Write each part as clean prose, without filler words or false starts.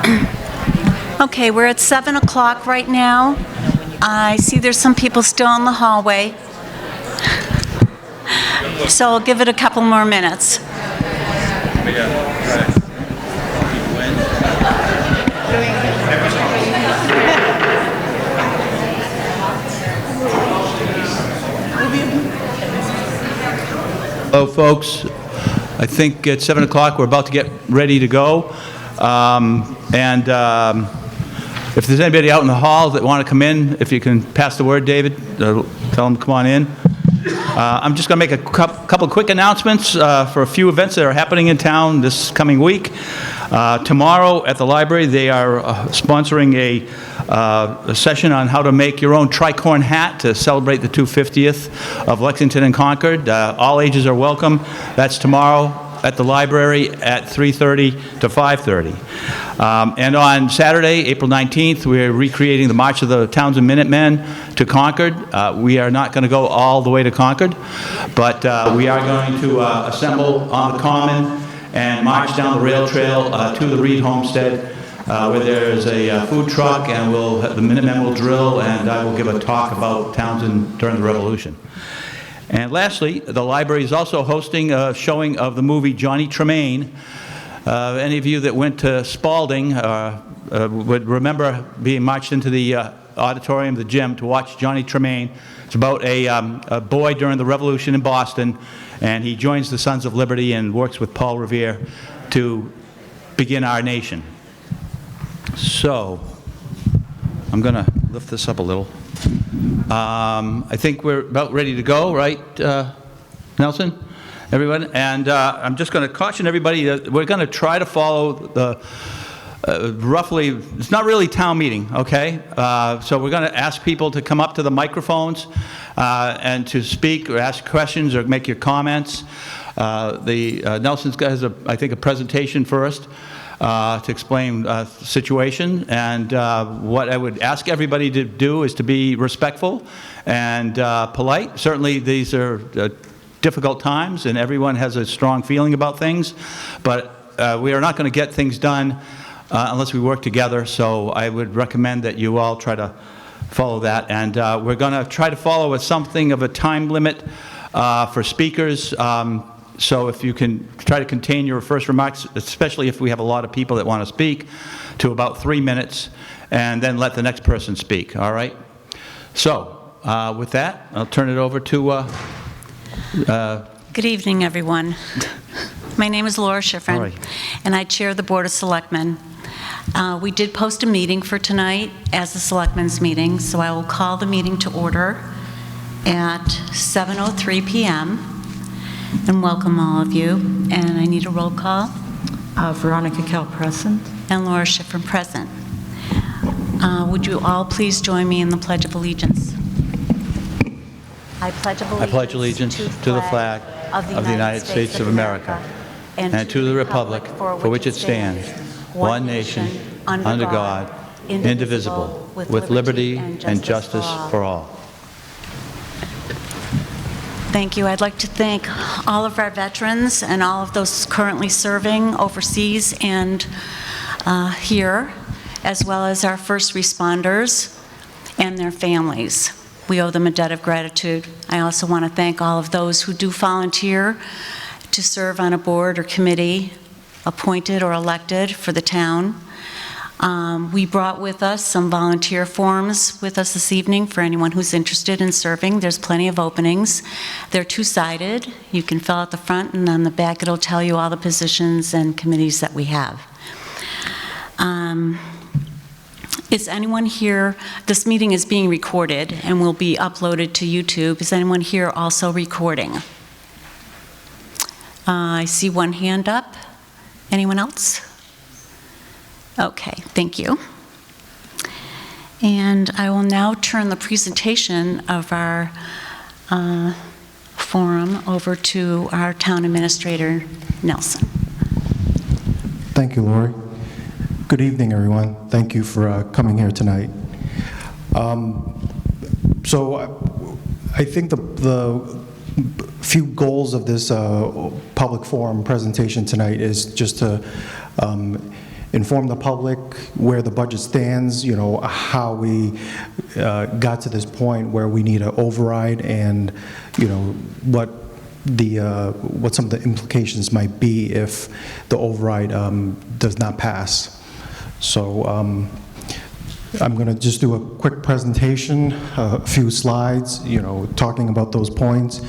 Okay, we're at 7 o'clock right now. I see there's some people still in the hallway. So I'll give it a couple more minutes. Hello, folks. I think at 7 o'clock we're about to get ready to go. If there's anybody out in the hall that want to come in, if you can pass the word, David, tell them to come on in. I'm just going to make a couple quick announcements for a few events that are happening in town this coming week. Tomorrow at the library, they are sponsoring a session on how to make your own tricorn hat to celebrate the 250th of Lexington and Concord. All ages are welcome. That's tomorrow at the library at 3:30 to 5:30. And on Saturday, April 19th, we're recreating the March of the Townsend Minutemen to Concord. We are not going to go all the way to Concord, but we are going to assemble on the Common and march down the rail trail to the Reed Homestead, where there's a food truck, and the Minutemen will drill, and I will give a talk about Townsend during the Revolution. And lastly, the library is also hosting a showing of the movie Johnny Tremain. Any of you that went to Spalding would remember being marched into the auditorium, the gym, to watch Johnny Tremain. It's about a boy during the Revolution in Boston, and he joins the Sons of Liberty and works with Paul Revere to begin our nation. So, I'm going to lift this up a little. I think we're about ready to go, right, Nelson? Everyone? And I'm just going to caution everybody that we're going to try to follow the roughly, it's not really town meeting, okay? So we're going to ask people to come up to the microphones and to speak or ask questions or make your comments. Nelson's got, I think, a presentation first to explain the situation. And what I would ask everybody to do is to be respectful and polite. Certainly these are difficult times and everyone has a strong feeling about things, but we are not going to get things done unless we work together. So I would recommend that you all try to follow that. And we're going to try to follow something of a time limit for speakers. So if you can try to contain your first remarks, especially if we have a lot of people that want to speak, to about 3 minutes, and then let the next person speak, all right? So with that, I'll turn it over to... Good evening, everyone. My name is Laura Schifrin, right, and I chair the Board of Selectmen. We did post a meeting for tonight as the Selectmen's meeting, so I will call the meeting to order at 7:03 p.m. and welcome all of you. And I need a roll call. Veronica Kell present. And Laura Schifrin present. Would you all please join me in the Pledge of Allegiance? I pledge allegiance to the flag of the United States of America and to the republic for which it stands, one nation, under God, indivisible, with liberty and justice for all. Thank you. I'd like to thank all of our veterans and all of those currently serving overseas and here, as well as our first responders and their families. We owe them a debt of gratitude. I also want to thank all of those who do volunteer to serve on a board or committee, appointed or elected for the town. We brought with us some volunteer forms with us this evening for anyone who's interested in serving. There's plenty of openings. They're two-sided. You can fill out the front, and on the back it'll tell you all the positions and committees that we have. Is anyone here, this meeting is being recorded and will be uploaded to YouTube. Is anyone here also recording? I see one hand up. Anyone else? Okay, thank you. And I will now turn the presentation of our forum over to our town administrator, Nelson. Thank you, Lori. Good evening, everyone. Thank you for coming here tonight. So I think the few goals of this public forum presentation tonight is just to inform the public where the budget stands, you know, how we got to this point where we need an override, and, you know, what some of the implications might be if the override does not pass. So I'm going to just do a quick presentation, a few slides, you know, talking about those points,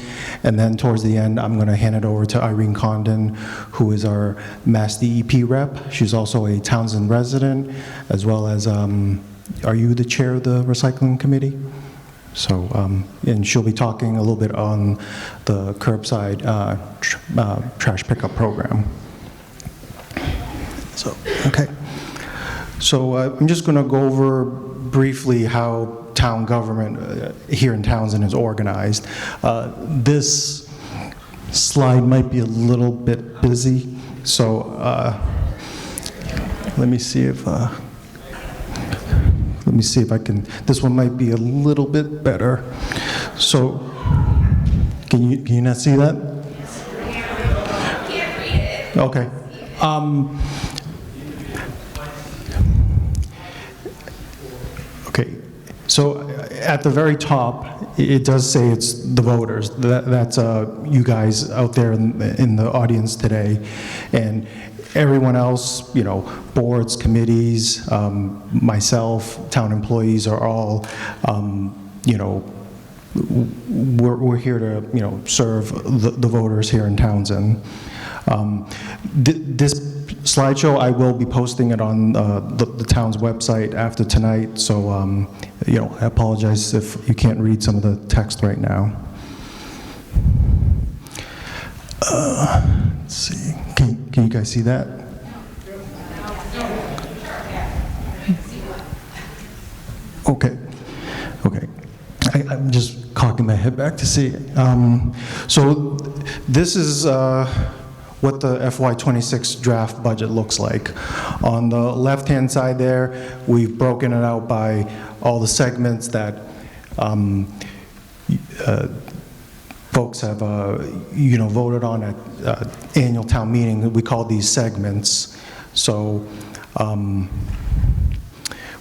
and then towards the end, I'm going to hand it over to Irene Condon, who is our Mass DEP rep. She's also a Townsend resident, as well as, are you the chair of the recycling committee? So, and she'll be talking a little bit on the curbside trash pickup program. So, okay. So I'm just going to go over briefly how town government here in Townsend is organized. This slide might be a little bit busy, so let me see if I can. This one might be a little bit better. So can you not see that? Can't read it. Okay. Okay, so at the very top, it does say it's the voters. That's you guys out there in the audience today. And everyone else, you know, boards, committees, myself, town employees are all, you know, we're here to, you know, serve the voters here in Townsend. This slideshow, I will be posting it on the town's website after tonight, so you know, I apologize if you can't read some of the text right now. Let's see, can you guys see that? Okay, okay. I'm just cocking my head back to see it. So this is what the FY26 draft budget looks like. On the left-hand side there, we've broken it out by all the segments that folks have, you know, voted on at annual town meeting. We call these segments. So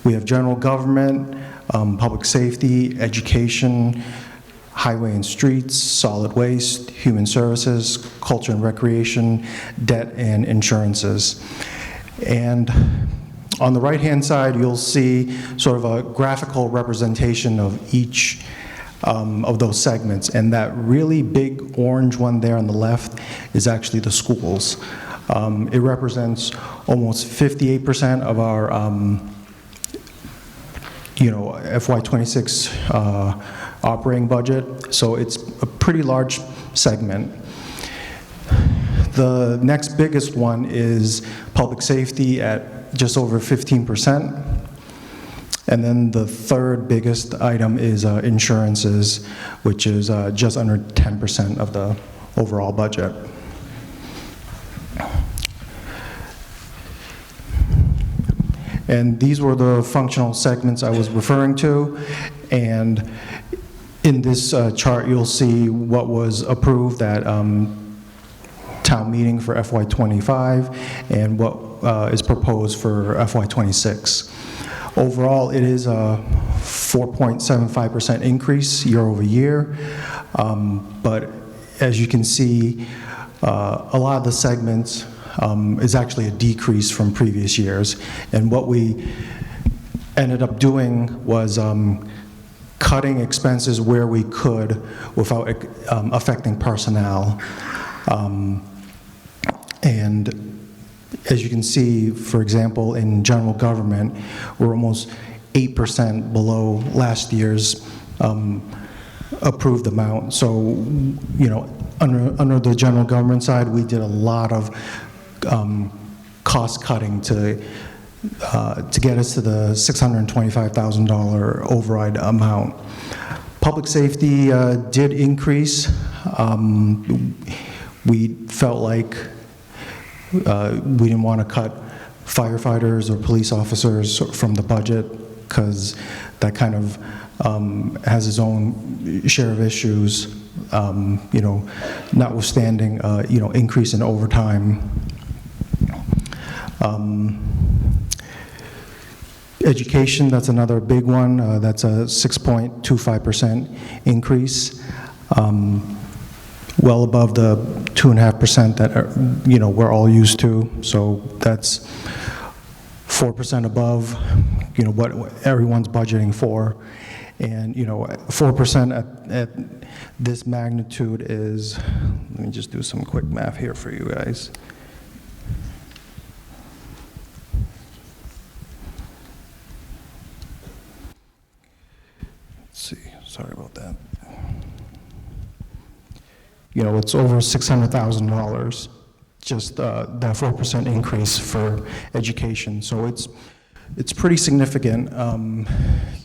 we have general government, public safety, education, highway and streets, solid waste, human services, culture and recreation, debt and insurances. And on the right-hand side, you'll see sort of a graphical representation of each of those segments. And that really big orange one there on the left is actually the schools. It represents almost 58% of our you know, FY26 operating budget, so it's a pretty large segment. The next biggest one is public safety at just over 15%. And then the third biggest item is insurances, which is just under 10% of the overall budget. And these were the functional segments I was referring to. And in this chart, you'll see what was approved at town meeting for FY25 and what is proposed for FY26. Overall, it is a 4.75% increase year over year. But as you can see, a lot of the segments is actually a decrease from previous years. And what we ended up doing was cutting expenses where we could without affecting personnel. And as you can see, for example, in general government, we're almost 8% below last year's approved amount. So, you know, under the general government side, we did a lot of cost cutting to get us to the $625,000 override amount. Public safety did increase. We felt like we didn't want to cut firefighters or police officers from the budget because that kind of has its own share of issues, you know, notwithstanding, you know, increase in overtime. Education, that's another big one. That's a 6.25% increase, well above the 2.5% that we're all used to. So that's 4% above what everyone's budgeting for. And 4% at this magnitude is, let me just do some quick math here for you guys. See, sorry about that. It's over $600,000, just that 4% increase for education. So it's pretty significant,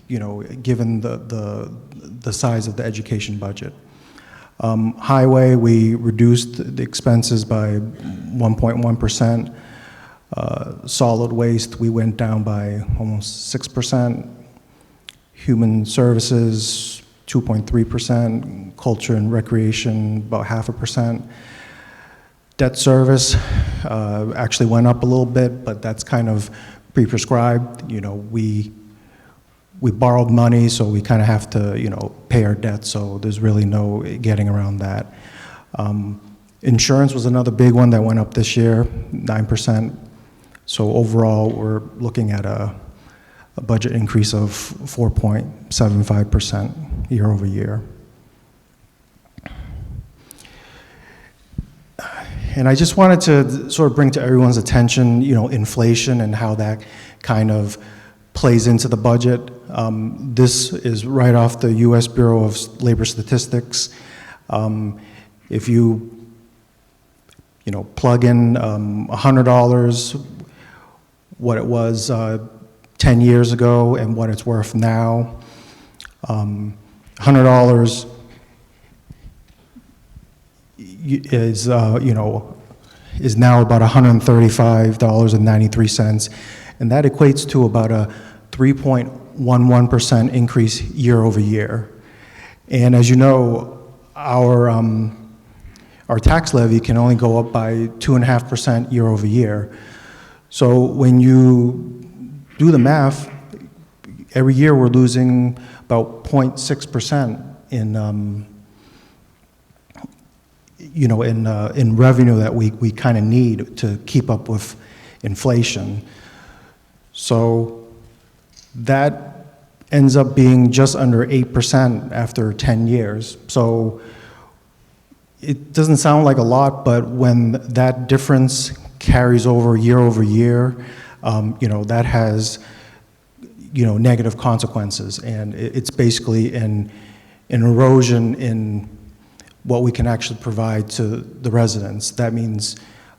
given the size of the education budget. Highway, we reduced the expenses by 1.1%. Solid waste, we went down by almost 6%. Human services, 2.3%, culture and recreation, about 0.5%. Debt service actually went up a little bit, but that's kind of pre-prescribed. We borrowed money, so we kind of have to, pay our debt, so there's really no getting around that. Insurance was another big one that went up this year, 9%. So overall, we're looking at a budget increase of 4.75% year over year. And I just wanted to sort of bring to everyone's attention, inflation and how that kind of plays into the budget. This is right off the U.S. Bureau of Labor Statistics. If you plug in $100, what it was 10 years ago and what it's worth now, $100 is is now about $135.93, and that equates to about a 3.11% increase year over year. And as you know, our tax levy can only go up by 2.5% year over year. So when you do the math, every year we're losing about 0.6% in revenue that we kind of need to keep up with inflation. So that ends up being just under 8% after 10 years. So it doesn't sound like a lot, but when that difference carries over year, that has, negative consequences. And it's basically an erosion in what we can actually provide to the residents. That means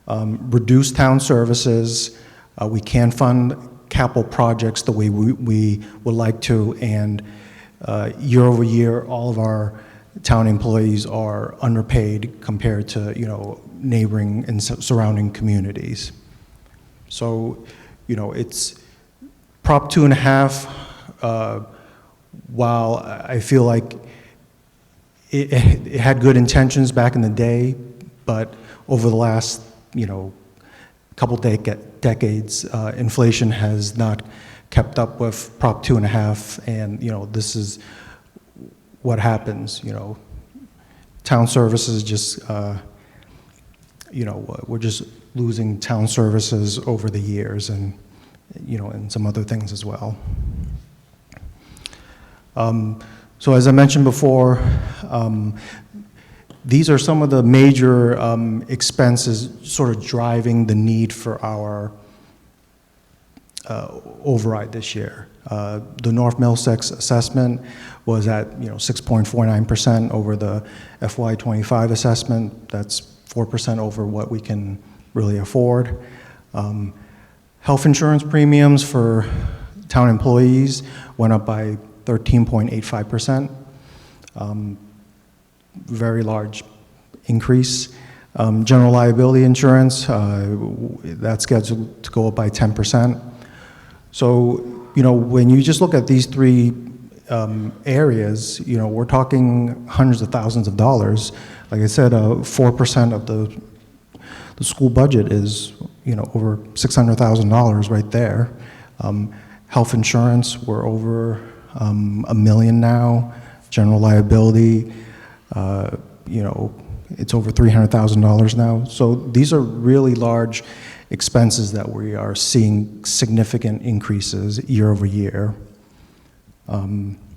reduced town services. We can't fund capital projects the way we would like to, and year over year, all of our town employees are underpaid compared to neighboring and surrounding communities. So it's Prop 2.5. While I feel like it had good intentions back in the day, but over the last couple decades, inflation has not kept up with Prop 2.5, and this is what happens. Town services just we're just losing town services over the years, and and some other things as well. So as I mentioned before, these are some of the major expenses sort of driving the need for our override this year. The North Middlesex assessment was at 6.49% over the FY25 assessment. That's 4% over what we can really afford. Health insurance premiums for town employees went up by 13.85%. Very large increase. General liability insurance, that's scheduled to go up by 10%. So, when you just look at these three areas, we're talking hundreds of thousands of dollars. Like I said, 4% of the school budget is, over $600,000 right there. Health insurance, we're over $1 million now. General liability, it's over $300,000 now. So these are really large expenses that we are seeing significant increases year over year.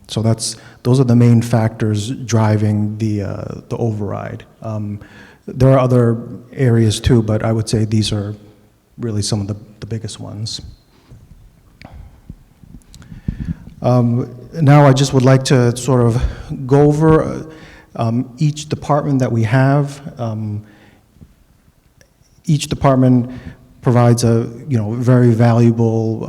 So those are the main factors driving the override. There are other areas too, but I would say these are really some of the biggest ones. Now I just would like to sort of go over each department that we have. Each department provides a very valuable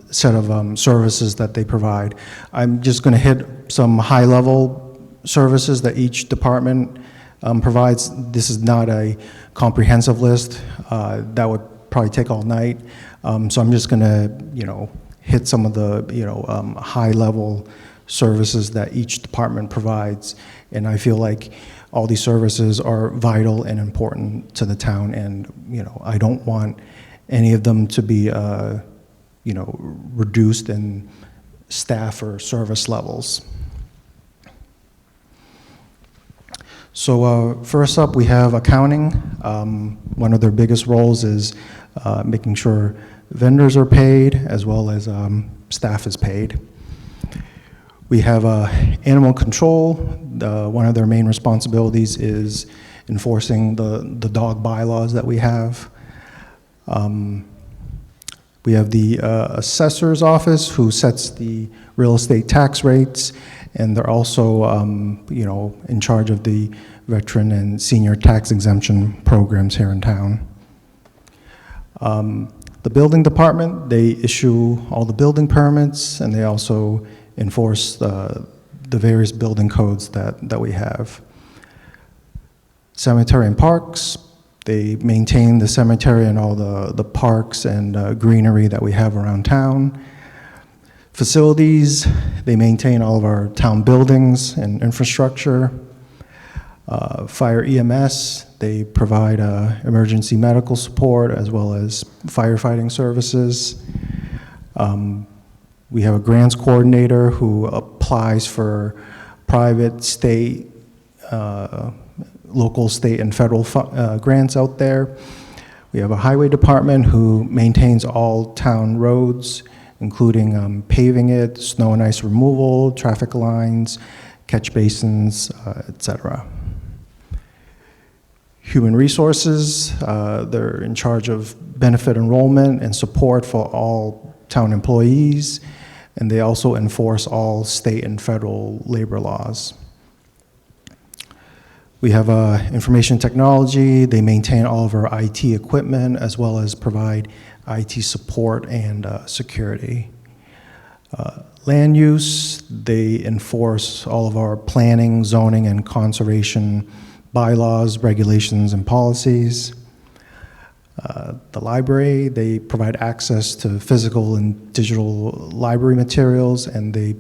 set of services that they provide. I'm just going to hit some high-level services that each department provides. This is not a comprehensive list. That would probably take all night. So I'm just going to hit some of the high-level services that each department provides, and I feel like all these services are vital and important to the town, and I don't want any of them to be reduced in staff or service levels. So first up, we have accounting. One of their biggest roles is making sure vendors are paid as well as staff is paid. We have animal control. One of their main responsibilities is enforcing the dog bylaws that we have. We have the assessor's office, who sets the real estate tax rates, and they're also in charge of the veteran and senior tax exemption programs here in town. The building department, they issue all the building permits, and they also enforce the various building codes that we have. Cemetery and parks, they maintain the cemetery and all the parks and greenery that we have around town. Facilities, they maintain all of our town buildings and infrastructure. Fire EMS, they provide emergency medical support as well as firefighting services. We have a grants coordinator who applies for private, state, local, state, and federal grants out there. We have a highway department who maintains all town roads, including paving it, snow and ice removal, traffic lines, catch basins, etc. Human resources, they're in charge of benefit enrollment and support for all town employees, and they also enforce all state and federal labor laws. We have information technology. They maintain all of our IT equipment as well as provide IT support and security. Land use, they enforce all of our planning, zoning, and conservation bylaws, regulations, and policies. The library, they provide access to physical and digital library materials, and they,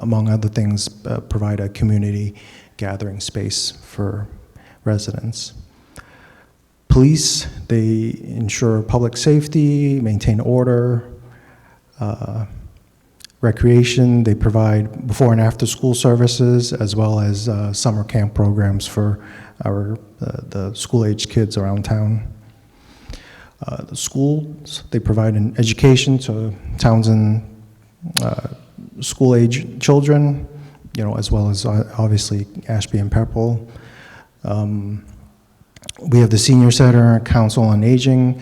among other things, provide a community gathering space for residents. Police, they ensure public safety, maintain order. Recreation, they provide before and after school services as well as summer camp programs for the school-aged kids around town. The schools, they provide an education to Townsend school-age children, as well as obviously Ashby and Pepperell. We have the Senior Center, Council on Aging.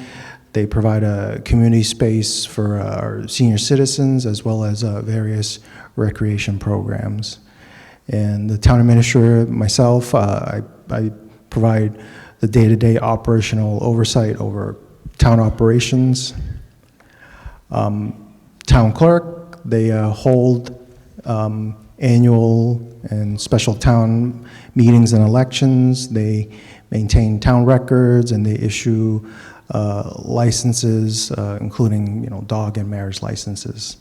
They provide a community space for our senior citizens as well as various recreation programs. And the town administrator, myself, I provide the day-to-day operational oversight over town operations. Town clerk, they hold annual and special town meetings and elections. They maintain town records, and they issue licenses, including dog and marriage licenses.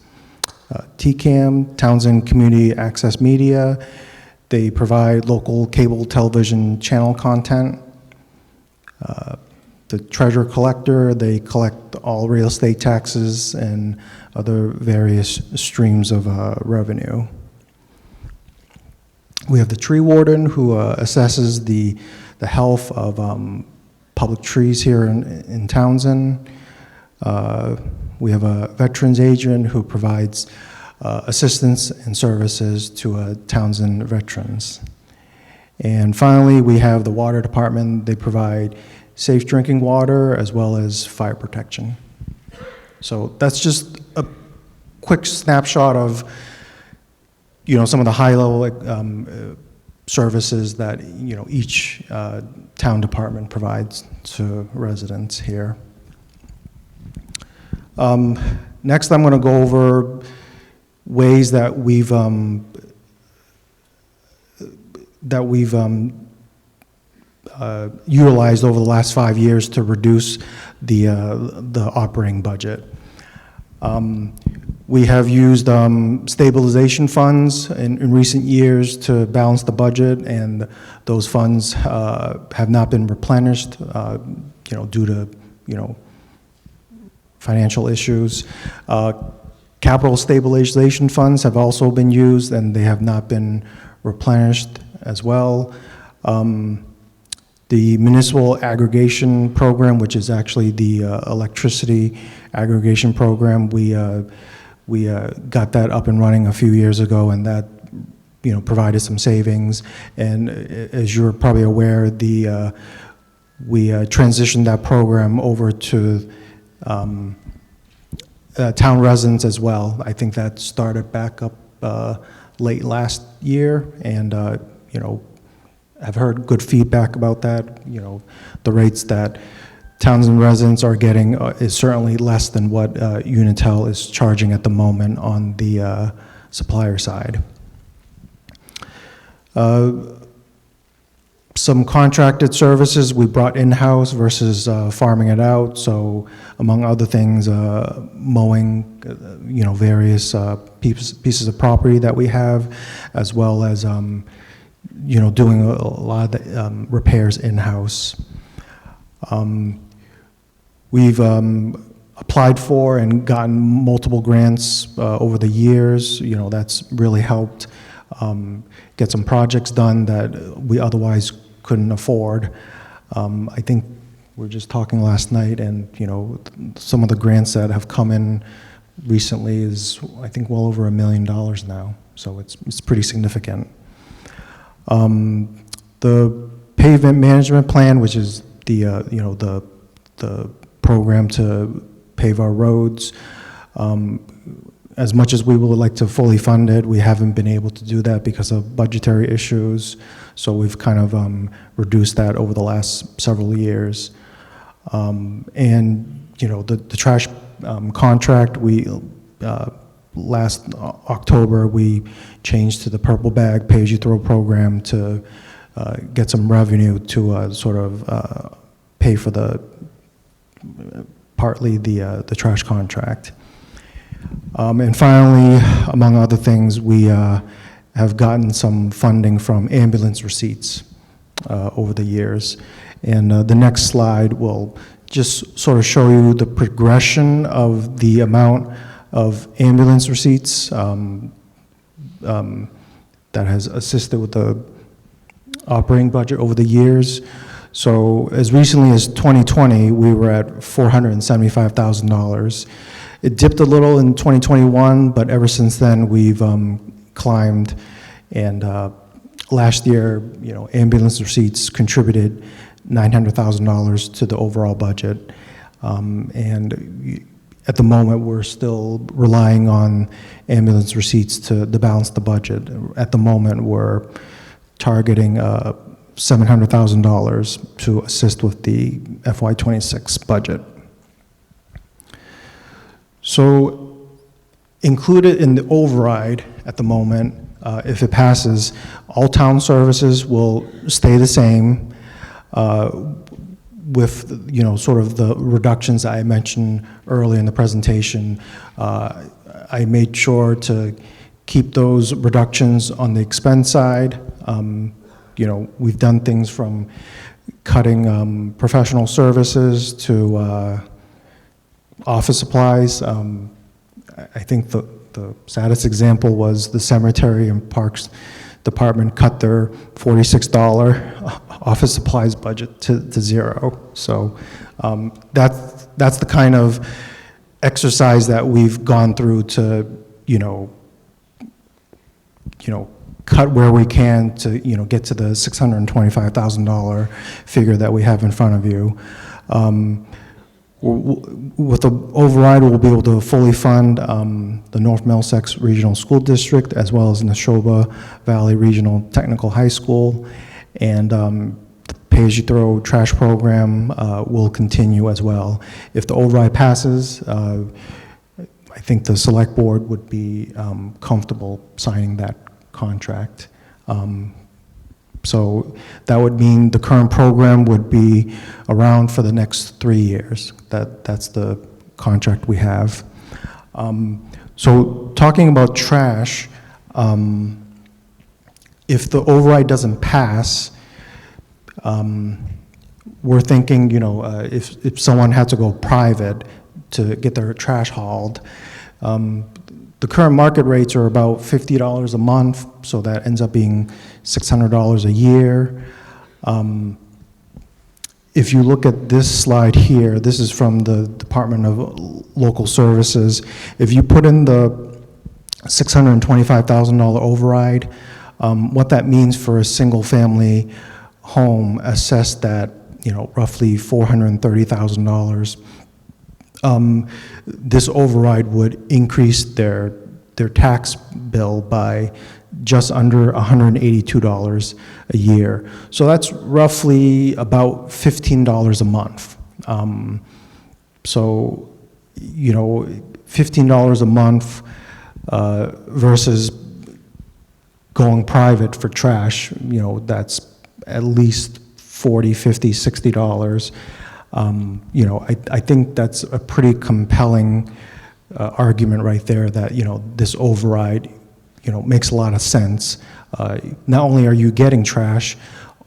TCAM, Townsend Community Access Media, they provide local cable television channel content. the treasurer collector. They collect all real estate taxes and other various streams of revenue. We have the tree warden who assesses the health of public trees here in Townsend. We have a veterans agent who provides assistance and services to Townsend veterans. And finally, we have the water department. They provide safe drinking water as well as fire protection. So that's just a quick snapshot of, you know, some of the high-level services that, you know, each town department provides to residents here. Next, I'm going to go over ways that we've utilized over the last 5 years to reduce the operating budget. We have used stabilization funds in recent years to balance the budget, and those funds have not been replenished, you know, due to, you know, financial issues. Capital stabilization funds have also been used, and they have not been replenished as well. The municipal aggregation program, which is actually the electricity aggregation program, we got that up and running a few years ago, and that, you know, provided some savings. And as you're probably aware, we transitioned that program over to town residents as well. I think that started back up late last year, and you know, I've heard good feedback about that. You know, the rates that Townsend residents are getting is certainly less than what Unitil is charging at the moment on the supplier side. Some contracted services we brought in-house versus farming it out. So among other things, mowing, you know, various pieces of property that we have, as well as, you know, doing a lot of the, repairs in-house. We've applied for and gotten multiple grants over the years. You know, that's really helped get some projects done that we otherwise couldn't afford. I think we were just talking last night, and, you know, some of the grants that have come in recently is, I think, well over $1 million now. So it's pretty significant. The pavement management plan, which is the you know, the program to pave our roads. As much as we would like to fully fund it, we haven't been able to do that because of budgetary issues. So we've kind of reduced that over the last several years. And, you know, the trash contract, we last October, we changed to the Purple Bag Pay-As-You-Throw program to get some revenue to sort of pay for partly the trash contract. And finally, among other things, we have gotten some funding from ambulance receipts over the years. And the next slide will just sort of show you the progression of the amount of ambulance receipts that has assisted with the operating budget over the years. So as recently as 2020, we were at $475,000. It dipped a little in 2021, but ever since then we've climbed. And last year, you know, ambulance receipts contributed $900,000 to the overall budget. And at the moment, we're still relying on ambulance receipts to balance the budget. At the moment, we're targeting $700,000 to assist with the FY26 budget. So included in the override at the moment, if it passes, all town services will stay the same with, you know, sort of the reductions I mentioned earlier in the presentation. I made sure to keep those reductions on the expense side. You know, we've done things from cutting professional services to office supplies. I think the saddest example was the cemetery and parks department cut their $46 office supplies budget to zero. So that's the kind of exercise that we've gone through to, cut where we can to, get to the $625,000 figure that we have in front of you. With the override, we'll be able to fully fund the North Middlesex Regional School District as well as Neshoba Valley Regional Technical High School, and the pay-as-you-throw trash program will continue as well. If the override passes, I think the select board would be comfortable signing that contract. So that would mean the current program would be around for the next 3 years. That's the contract we have. So talking about trash, if the override doesn't pass, we're thinking, if someone had to go private to get their trash hauled, the current market rates are about $50 a month, so that ends up being $600 a year. If you look at this slide here, this is from the Department of Local Services. If you put in the $625,000 override, what that means for a single-family home assessed at, roughly $430,000, this override would increase their tax bill by just under $182 a year. So that's roughly about $15 a month. So, $15 a month versus going private for trash, that's at least $40, $50, $60. I think that's a pretty compelling argument right there that, this override, makes a lot of sense. Not only are you getting trash,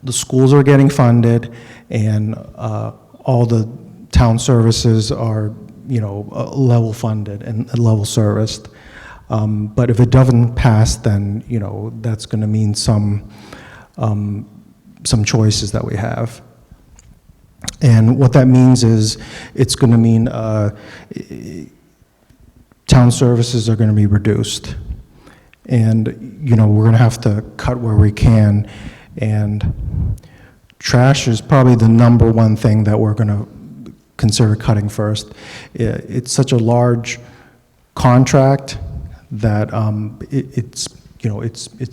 the schools are getting funded, and all the town services are, level funded and level serviced. But if it doesn't pass, then, that's going to mean some choices that we have. And what that means is it's going to mean town services are going to be reduced. And, we're going to have to cut where we can. And trash is probably the number one thing that we're going to consider cutting first. It's such a large contract that it's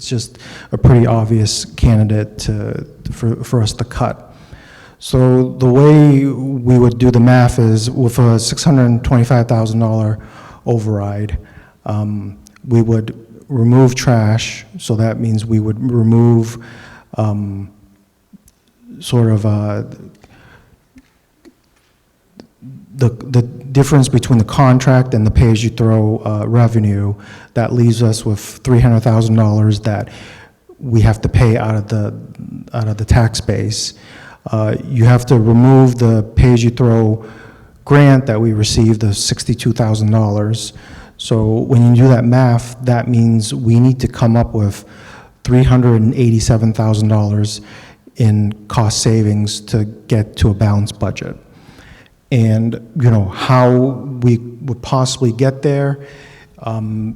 just a pretty obvious candidate for us to cut. So the way we would do the math is with a $625,000 override, we would remove trash, so that means we would remove the difference between the contract and the pay-as-you-throw revenue. That leaves us with $300,000 that we have to pay out of the tax base. You have to remove the pay-as-you-throw grant that we received, the $62,000. So when you do that math, that means we need to come up with $387,000 in cost savings to get to a balanced budget. And, how we would possibly get there, we'll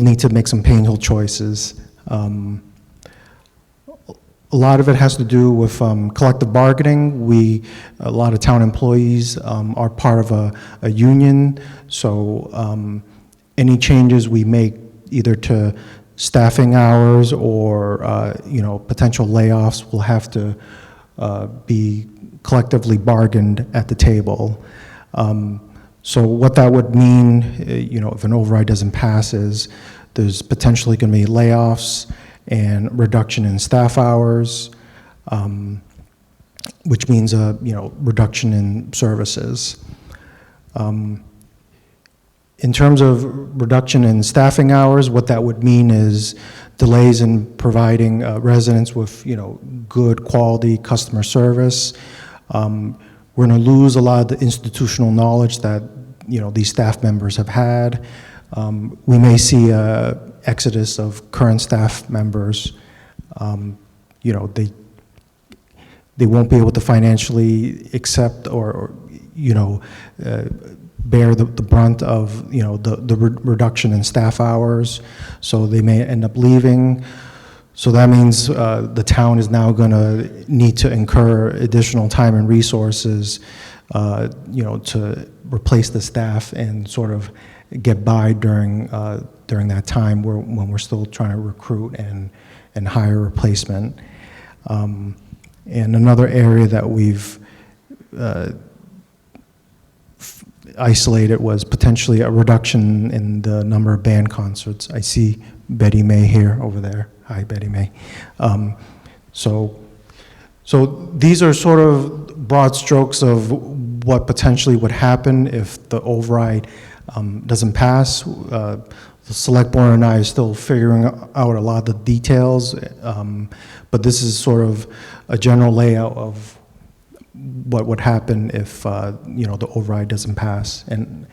need to make some painful choices. A lot of it has to do with collective bargaining. A lot of town employees are part of a union, so any changes we make either to staffing hours or potential layoffs will have to be collectively bargained at the table. So what that would mean, if an override doesn't pass, is there's potentially going to be layoffs and reduction in staff hours, which means a reduction in services. In terms of reduction in staffing hours, what that would mean is delays in providing residents with, good quality customer service. We're going to lose a lot of the institutional knowledge that, these staff members have had. We may see a exodus of current staff members. They won't be able to financially accept or bear the brunt of, the reduction in staff hours, so they may end up leaving. So that means the town is now going to need to incur additional time and resources, to replace the staff and sort of get by during that time when we're still trying to recruit and hire a replacement. And another area that we've isolated was potentially a reduction in the number of band concerts. I see Betty May here over there. Hi, Betty May. So these are sort of broad strokes of what potentially would happen if the override doesn't pass. The select board and I are still figuring out a lot of the details, but this is sort of a general layout of what would happen if the override doesn't pass. And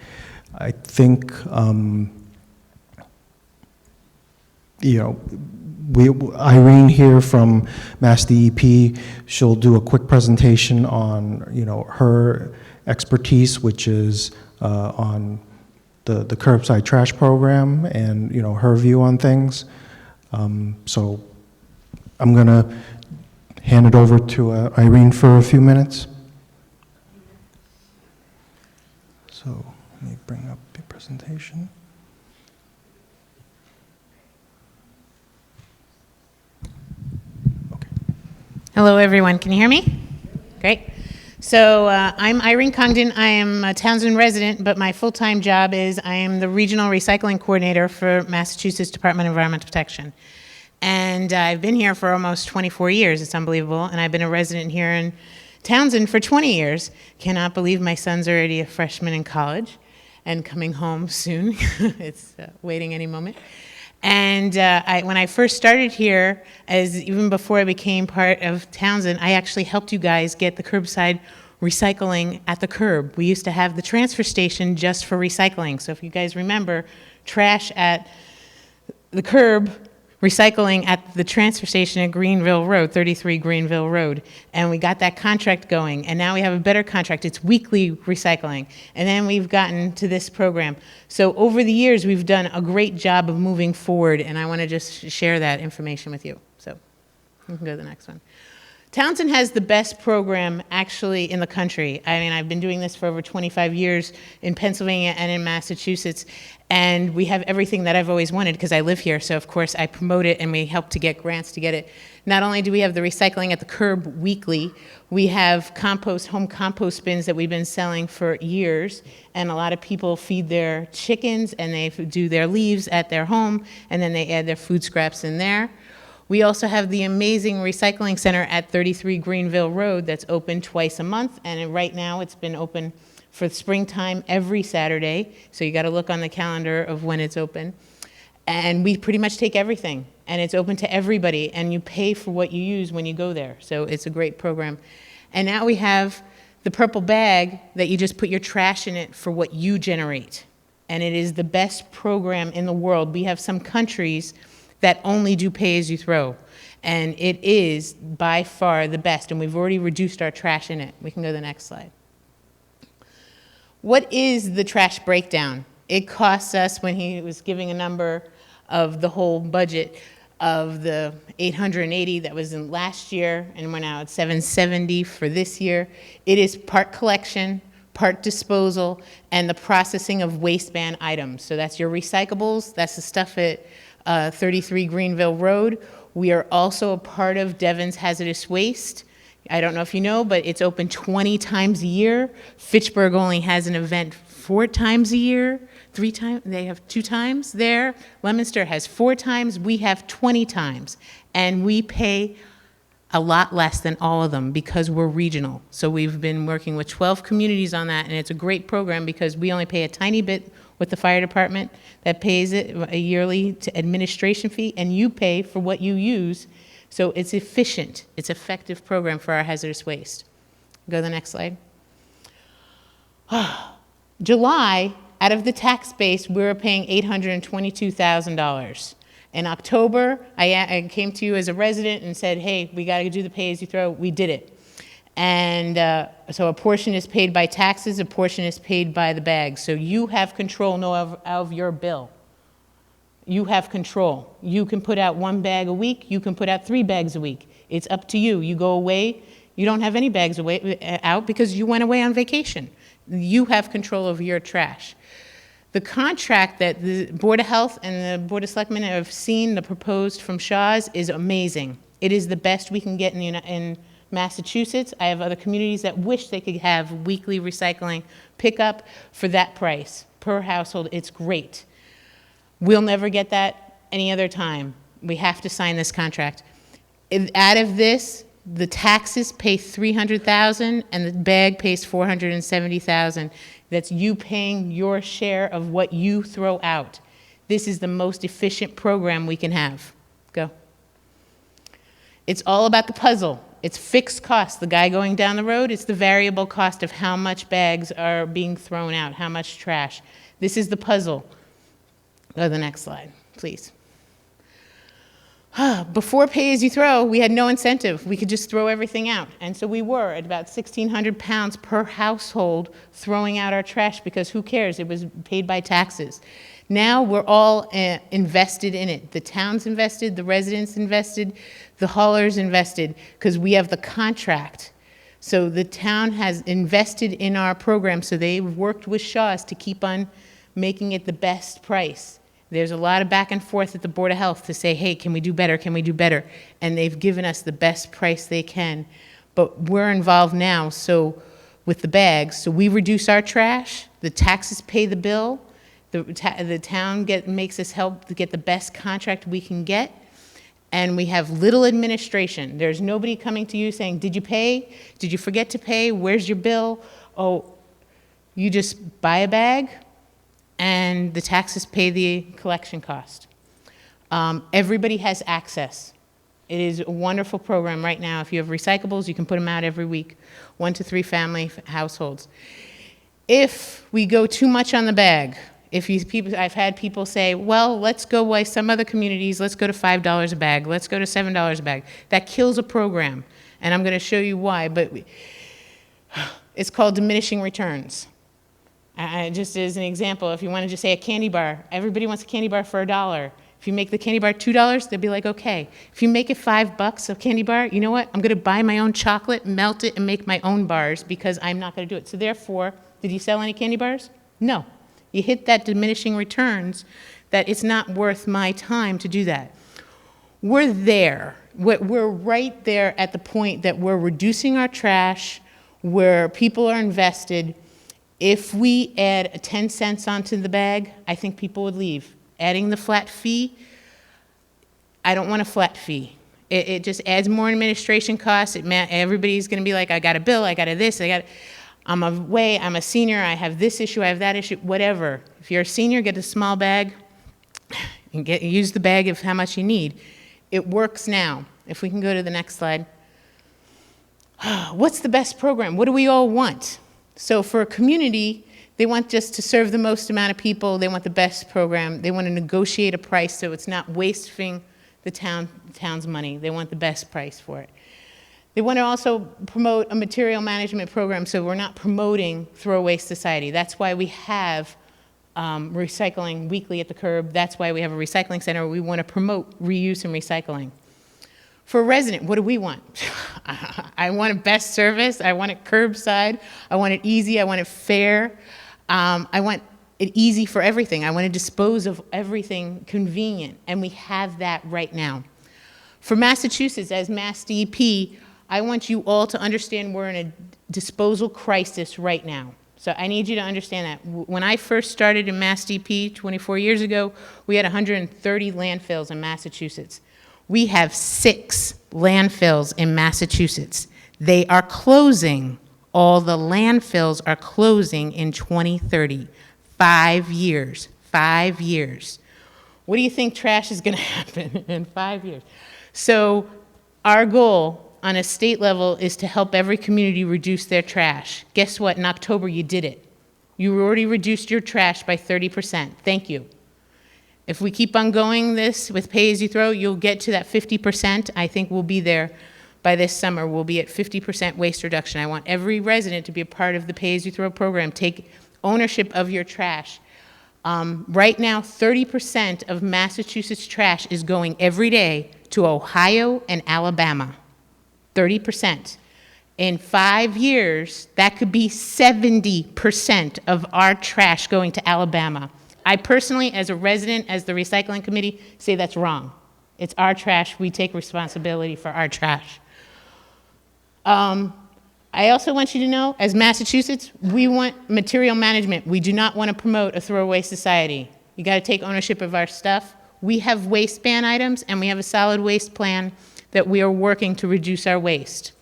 I think Irene here from Mass DEP, she'll do a quick presentation on her expertise, which is on the curbside trash program and her view on things. So I'm going to hand it over to Irene for a few minutes. So let me bring up the presentation. Okay. Hello, everyone. Can you hear me? Great. So I'm Irene Congdon. I am a Townsend resident, but my full-time job is I am the Regional Recycling Coordinator for Massachusetts Department of Environmental Protection. And I've been here for almost 24 years. It's unbelievable. And I've been a resident here in Townsend for 20 years. Cannot believe my son's already a freshman in college and coming home soon. It's waiting any moment. And when I first started here, even before I became part of Townsend, I actually helped you guys get the curbside recycling at the curb. We used to have the transfer station just for recycling. So if you guys remember, trash at the curb, recycling at the transfer station at Greenville Road, 33 Greenville Road. And we got that contract going. And now we have a better contract. It's weekly recycling. And then we've gotten to this program. So over the years, we've done a great job of moving forward. And I want to just share that information with you. So we can go to the next one. Townsend has the best program actually in the country. I mean, I've been doing this for over 25 years in Pennsylvania and in Massachusetts, and we have everything that I've always wanted because I live here, so of course I promote it and we help to get grants to get it. Not only do we have the recycling at the curb weekly, we have home compost bins that we've been selling for years, and a lot of people feed their chickens and they do their leaves at their home, and then they add their food scraps in there. We also have the amazing recycling center at 33 Greenville Road that's open twice a month, and right now it's been open for springtime every Saturday, so you got to look on the calendar of when it's open. And we pretty much take everything, and it's open to everybody, and you pay for what you use when you go there, so it's a great program. And now we have the purple bag that you just put your trash in it for what you generate, and it is the best program in the world. We have some countries that only do pay-as-you-throw. And it is by far the best, and we've already reduced our trash in it. We can go to the next slide. What is the trash breakdown? It costs us, when he was giving a number of the whole budget of the 880 that was in last year, and we're now at 770 for this year. It is part collection, part disposal, and the processing of waistband items. So that's your recyclables, that's the stuff at 33 Greenville Road. We are also a part of Devon's Hazardous Waste. I don't know if you know, but it's open 20 times a year. Fitchburg only has an event 4 times a year, 3 times, they have 2 times there. Leominster has 4 times, we have 20 times. And we pay a lot less than all of them because we're regional. So we've been working with 12 communities on that, and it's a great program because we only pay a tiny bit with the fire department that pays it a yearly administration fee, and you pay for what you use. So it's efficient, it's effective program for our hazardous waste. Go to the next slide. July, out of the tax base, we were paying $822,000. In October, I came to you as a resident and said, hey, we got to do the pay-as-you-throw. We did it. And so a portion is paid by taxes, a portion is paid by the bags. So you have control of your bill. You have control. You can put out 1 bag a week. You can put out 3 bags a week. It's up to you. You go away. You don't have any bags out because you went away on vacation. You have control over your trash. The contract that the Board of Health and the Board of Selectmen have seen, the proposed from Shaw's, is amazing. It is the best we can get in Massachusetts. I have other communities that wish they could have weekly recycling pickup for that price per household. It's great. We'll never get that any other time. We have to sign this contract. Out of this, the taxes pay $300,000 and the bag pays $470,000. That's you paying your share of what you throw out. This is the most efficient program we can have. Go. It's all about the puzzle. It's fixed cost. The guy going down the road, it's the variable cost of how much bags are being thrown out, how much trash. This is the puzzle. Go to the next slide, please. Before pay-as-you-throw, we had no incentive. We could just throw everything out. And so we were at about 1,600 pounds per household throwing out our trash because who cares? It was paid by taxes. Now we're all invested in it. The town's invested, the residents invested, the haulers invested, because we have the contract. So the town has invested in our program, so they've worked with Shaw's to keep on making it the best price. There's a lot of back and forth at the Board of Health to say, hey, can we do better? Can we do better? And they've given us the best price they can. But we're involved now, so with the bags. So we reduce our trash, the taxes pay the bill, the town makes us help to get the best contract we can get, and we have little administration. There's nobody coming to you saying, did you pay? Did you forget to pay? Where's your bill? Oh, you just buy a bag, and the taxes pay the collection cost. Everybody has access. It is a wonderful program right now. If you have recyclables, you can put them out every week, 1 to 3 family households. If we go too much on the bag, I've had people say, well, let's go like some other communities, let's go to $5 a bag, let's go to $7 a bag. That kills a program, and I'm going to show you why, but it's called diminishing returns. Just as an example, if you want to just say a candy bar, everybody wants a candy bar for $1. If you make the candy bar $2, they'll be like, okay. If you make it $5 a candy bar, you know what? I'm going to buy my own chocolate, melt it, and make my own bars because I'm not going to do it. So therefore, did you sell any candy bars? No. You hit that diminishing returns that it's not worth my time to do that. We're there. We're right there at the point that we're reducing our trash, where people are invested. If we add 10 cents onto the bag, I think people would leave. Adding the flat fee, I don't want a flat fee. It just adds more administration costs. Everybody's going to be like, I got a bill, I got a this, I'm away, I'm a senior, I have this issue, I have that issue, whatever. If you're a senior, get a small bag and use the bag of how much you need. It works now. If we can go to the next slide. What's the best program? What do we all want? So for a community, they want just to serve the most amount of people. They want the best program. They want to negotiate a price so it's not wasting the town's money. They want the best price for it. They want to also promote a material management program so we're not promoting throwaway society. That's why we have recycling weekly at the curb. That's why we have a recycling center. We want to promote reuse and recycling. For a resident, what do we want? I want a best service. I want it curbside. I want it easy. I want it fair. I want it easy for everything. I want to dispose of everything convenient, and we have that right now. For Massachusetts, as Mass DEP, I want you all to understand we're in a disposal crisis right now. So I need you to understand that. When I first started in Mass DEP 24 years ago, we had 130 landfills in Massachusetts. We have 6 landfills in Massachusetts. They are closing. All the landfills are closing in 2030. 5 years. 5 years. What do you think trash is going to happen in 5 years? So our goal on a state level is to help every community reduce their trash. Guess what? In October, you did it. You already reduced your trash by 30%. Thank you. If we keep on going this with pay-as-you-throw, you'll get to that 50%. I think we'll be there by this summer. We'll be at 50% waste reduction. I want every resident to be a part of the pay-as-you-throw program. Take ownership of your trash. Right now, 30% of Massachusetts trash is going every day to Ohio and Alabama. 30%. In 5 years, that could be 70% of our trash going to Alabama. I personally, as a resident, as the recycling committee, say that's wrong. It's our trash. We take responsibility for our trash. I also want you to know, as Massachusetts, we want material management. We do not want to promote a throwaway society. You got to take ownership of our stuff. We have waste ban items, and we have a solid waste plan that we are working to reduce our waste.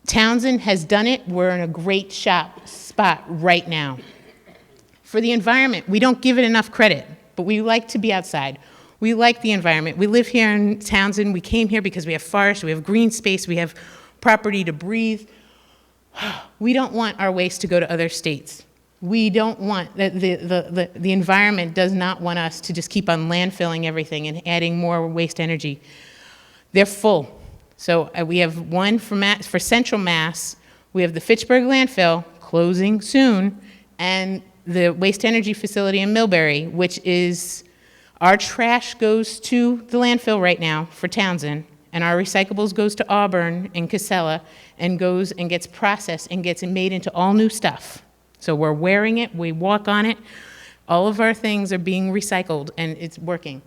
Townsend has done it. We're in a great spot right now. For the environment, we don't give it enough credit, but we like to be outside. We like the environment. We live here in Townsend. We came here because we have forest, we have green space, we have property to breathe. We don't want our waste to go to other states. We don't want, the environment does not want us to just keep on landfilling everything and adding more waste energy. They're full. So we have one for Central Mass. We have the Fitchburg landfill closing soon, and the waste energy facility in Millbury, which is, our trash goes to the landfill right now for Townsend, and our recyclables goes to Auburn and Casella and goes and gets processed and gets made into all new stuff. So we're wearing it, we walk on it, all of our things are being recycled, and it's working.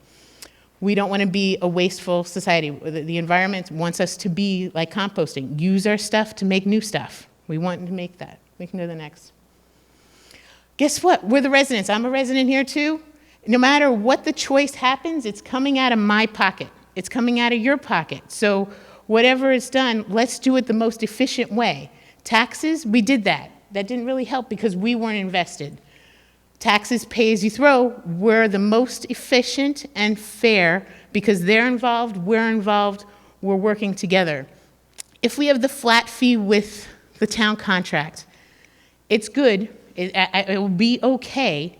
We don't want to be a wasteful society. The environment wants us to be like composting. Use our stuff to make new stuff. We want to make that. We can go to the next. Guess what? We're the residents. I'm a resident here too. No matter what the choice happens, it's coming out of my pocket. It's coming out of your pocket. So whatever is done, let's do it the most efficient way. Taxes, we did that. That didn't really help because we weren't invested. Taxes, pay as you throw, we're the most efficient and fair because they're involved, we're working together. If we have the flat fee with the town contract, it's good, it will be okay,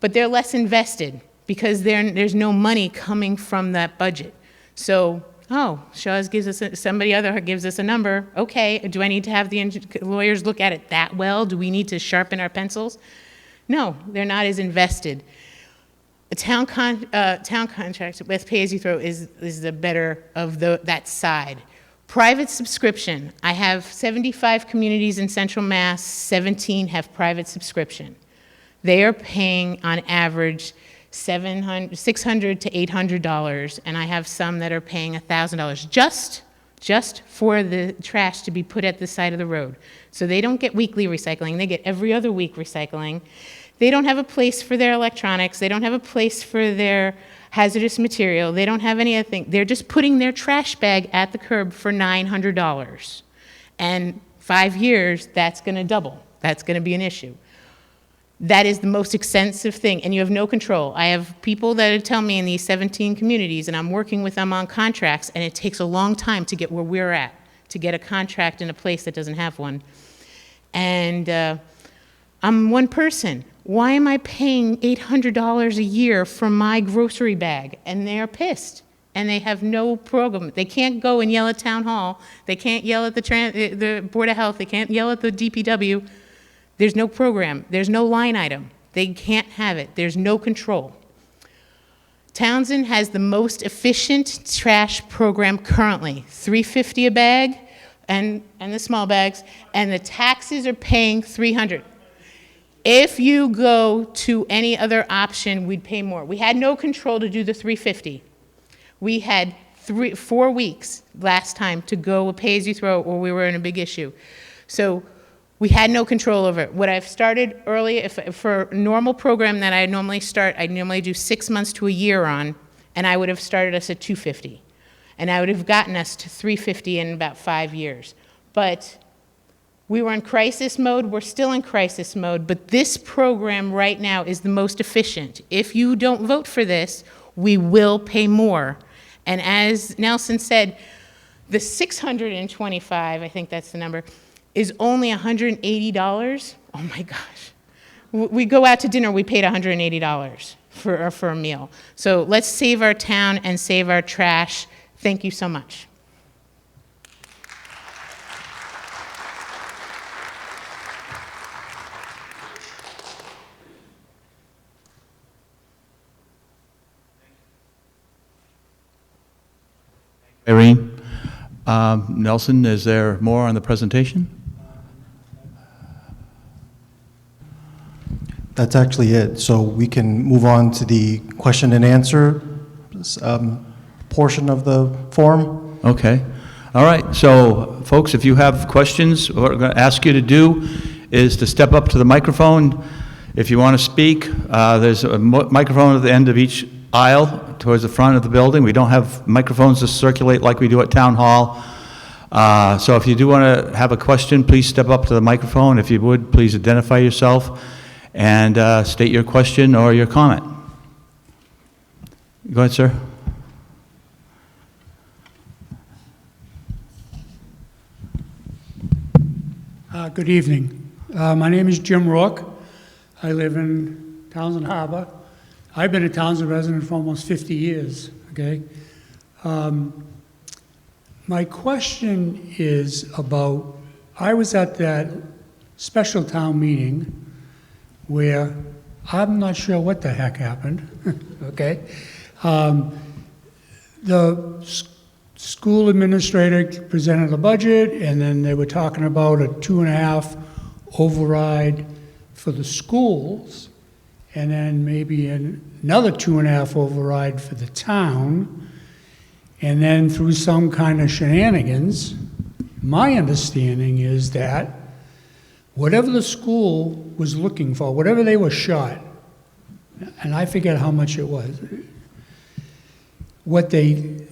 but they're less invested because there's no money coming from that budget. So, Shaw's gives us, somebody other gives us a number, okay, do I need to have the lawyers look at it that well? Do we need to sharpen our pencils? No, they're not as invested. A town contract with pay-as-you-throw is the better of that side. Private subscription. I have 75 communities in Central Mass, 17 have private subscription. They are paying on average $600 to $800, and I have some that are paying $1,000 just for the trash to be put at the side of the road. So they don't get weekly recycling, they get every other week recycling. They don't have a place for their electronics, they don't have a place for their hazardous material, they don't have anything. They're just putting their trash bag at the curb for $900. And 5 years, that's gonna double. That's gonna be an issue. That is the most expensive thing, and you have no control. I have people that tell me in these 17 communities, and I'm working with them on contracts, and it takes a long time to get where we're at, to get a contract in a place that doesn't have one. And I'm one person. Why am I paying $800 a year for my grocery bag? And they're pissed, and they have no program. They can't go and yell at Town Hall. They can't yell at the Board of Health. They can't yell at the DPW. There's no program. There's no line item. They can't have it. There's no control. Townsend has the most efficient trash program currently, $3.50 a bag, and the small bags, and the taxes are paying $300. If you go to any other option, we'd pay more. We had no control to do the $3.50. We had 4 weeks last time to go pay as you throw, or we were in a big issue. So we had no control over it. What I've started early, for a normal program that I normally start, I normally do 6 months to a year on, and I would have started us at $250. And I would have gotten us to $350 in about 5 years. But We were in crisis mode, we're still in crisis mode, but this program right now is the most efficient. If you don't vote for this, we will pay more. And as Nelson said, the 625, I think that's the number, is only $180. Oh my gosh. We go out to dinner, we paid $180 for a meal. So let's save our town and save our trash. Thank you so much. Irene. Nelson, is there more on the presentation? That's actually it. So we can move on to the question and answer portion of the forum. Okay. All right. So, folks, if you have questions, what I'm going to ask you to do is to step up to the microphone. If you want to speak, there's a microphone at the end of each aisle towards the front of the building. We don't have microphones to circulate like we do at Town Hall. So if you do want to have a question, please step up to the microphone. If you would, please identify yourself and state your question or your comment. Go ahead, sir. Good evening. My name is Jim Rourke. I live in Townsend Harbor. I've been a Townsend resident for almost 50 years, okay? My question is about, I was at that special town meeting where I'm not sure what the heck happened, okay? The school administrator presented a budget, and then they were talking about a 2.5 override for the schools, and then maybe another 2.5 override for the town, and then through some kind of shenanigans, my understanding is that whatever the school was looking for, whatever they were short, and I forget how much it was, the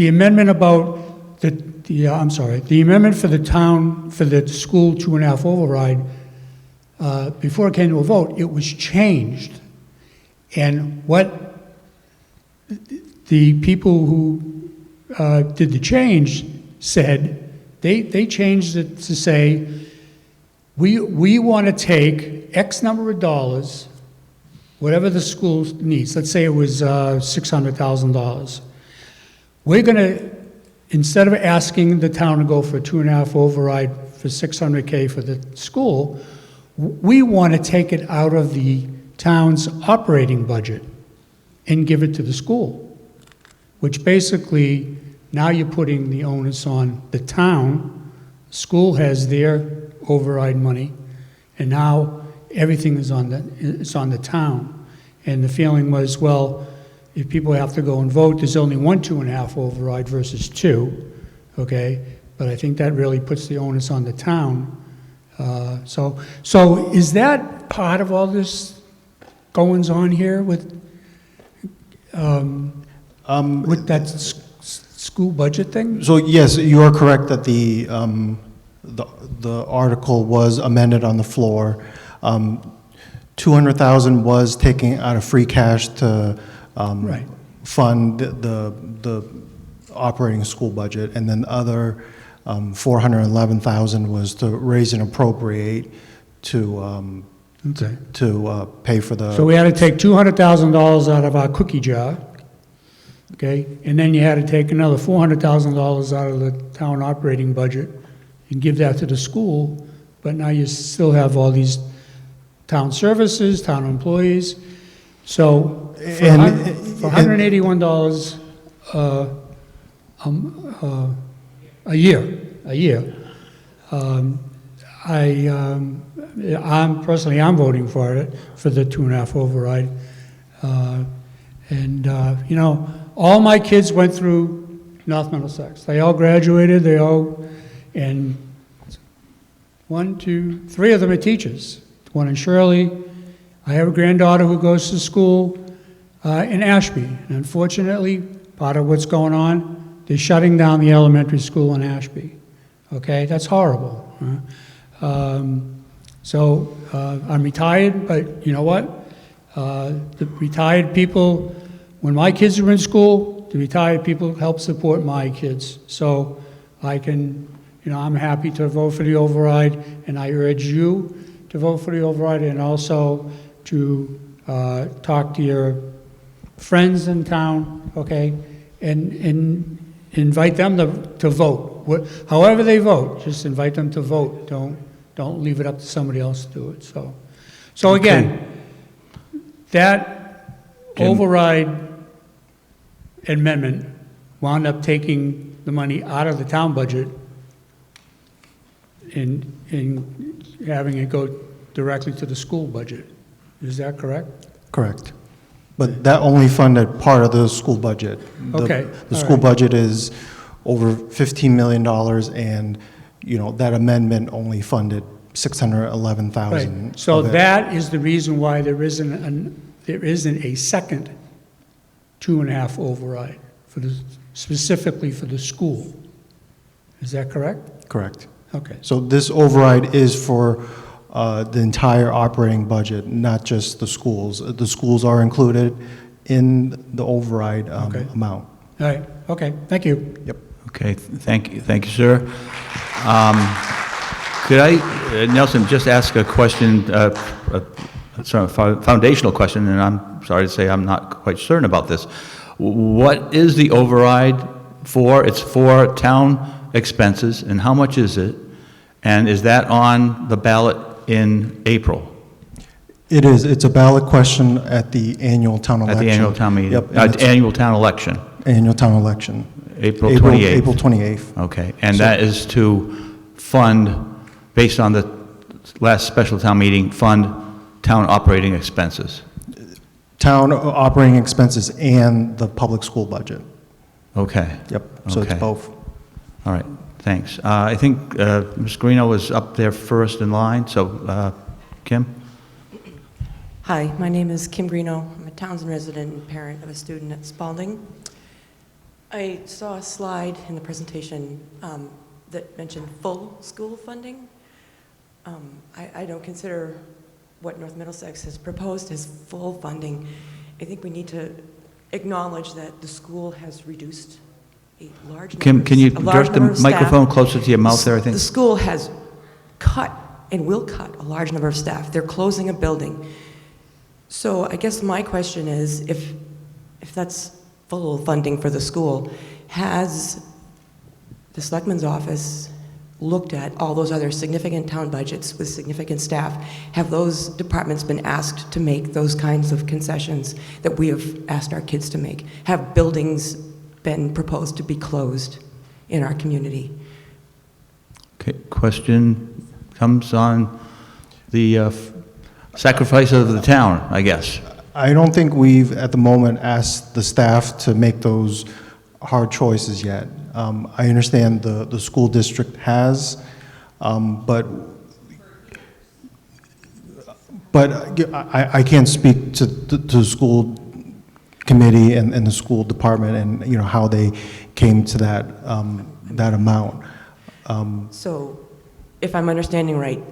amendment about the amendment for the town, for the school 2.5 override, before it came to a vote, it was changed. And what the people who did the change said, they changed it to say, we want to take X number of dollars, whatever the school needs. Let's say it was $600,000. We're going to, instead of asking the town to go for a 2.5 override for $600K for the school, we want to take it out of the town's operating budget and give it to the school, which basically, now you're putting the onus on the town. School has their override money, and now everything is on the town. And the feeling was, well, if people have to go and vote, there's only one 2.5 override versus 2, okay? But I think that really puts the onus on the town. So is that part of all this goings on here with that school budget thing? So yes, you are correct that the article was amended on the floor. 200,000 was taken out of free cash to Right. fund the operating school budget, and then the other 411,000 was to raise and appropriate to Okay. pay for the. So we had to take $200,000 out of our cookie jar, okay? And then you had to take another $400,000 out of the town operating budget and give that to the school, but now you still have all these town services, town employees. So for $181 a year, I'm voting for it, for the 2.5 override. You know, all my kids went through North Middlesex. They all graduated, and 1, 2, 3 of them are teachers. One in Shirley. I have a granddaughter who goes to school in Ashby. And unfortunately, part of what's going on, they're shutting down the elementary school in Ashby. Okay, that's horrible. So I'm retired, but you know what? The retired people, when my kids are in school, the retired people help support my kids. So I can, I'm happy to vote for the override, and I urge you to vote for the override, and also to talk to your friends in town, okay, and invite them to vote. However they vote, just invite them to vote. Don't leave it up to somebody else to do it. So again, that override amendment wound up taking the money out of the town budget and having it go directly to the school budget. Is that correct? Correct. But that only funded part of the school budget. Okay, The all school right. budget is over $15 million, and, that amendment only funded $611,000. Right. So of it. that is the reason why there isn't a second 2.5 override specifically for the school. Is that correct? Correct. Okay. So this override is for the entire operating budget, not just the schools. The schools are included in the override Okay. amount. All right. Okay. Thank you. Yep. Okay, thank you, sir. Could I, Nelson, just ask a question, sort of foundational question, and I'm sorry to say I'm not quite certain about this. What is the override for? It's for town expenses, and how much is it? And is that on the ballot in April? It is. It's a ballot question at the annual town election. At the annual town meeting? Yep. and it's Annual town election, Annual town election. April 28th? April 28th. Okay, and So- that is to fund, based on the last special town meeting, fund town operating expenses? Town operating expenses and the public school budget. Okay. Yep. So it's Okay. both. All right, thanks. I think Ms. Guarino was up there first in line, so Kim? Hi, my name is Kim Greeno. I'm a Townsend resident and parent of a student at Spalding. I saw a slide in the presentation that mentioned full school funding. I don't consider what North Middlesex has proposed as full funding. I think we need to acknowledge that the school has reduced a large number Kim, can you a large direct the number of staff. microphone closer to your mouth there, I think? The school has cut and will cut a large number of staff. They're closing a building. So I guess my question is, if that's full funding for the school, has the Selectman's office looked at all those other significant town budgets with significant staff? Have those departments been asked to make those kinds of concessions that we have asked our kids to make? Have buildings been proposed to be closed in our community? Okay, question comes on the sacrifice of the town, I guess. I don't think we've, at the moment, asked the staff to make those hard choices yet. I understand the school district has, but I can't speak to the school committee and the school department and, how they came to that amount. So, if I'm understanding right,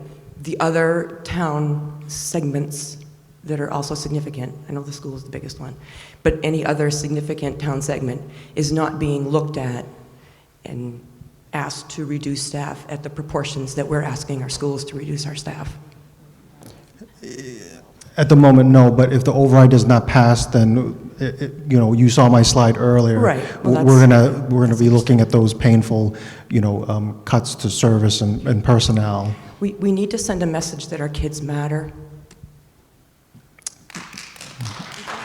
the other town segments that are also significant, I know the school is the biggest one, but any other significant town segment is not being looked at and asked to reduce staff at the proportions that we're asking our schools to reduce our staff. At the moment, no, but if the override does not pass, then, you saw my slide earlier. Right. Well, We're gonna be looking at those painful, cuts to service and personnel. We need to send a message that our kids matter.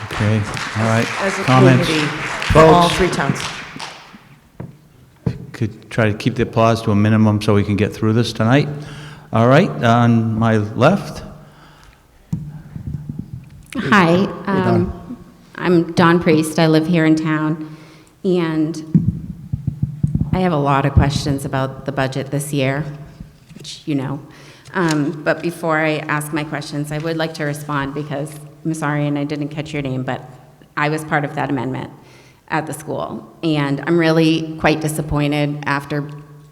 Okay, all right. As a Comments? community for all Folks? 3 towns. Could try to keep the applause to a minimum so we can get through this tonight. All right, on my left, Hi, Dawn. I'm Dawn Priest. I live here in town, and I have a lot of questions about the budget this year, which you know. But before I ask my questions, I would like to respond because, I'm sorry, and I didn't catch your name, but I was part of that amendment. at the school. And I'm really quite disappointed after,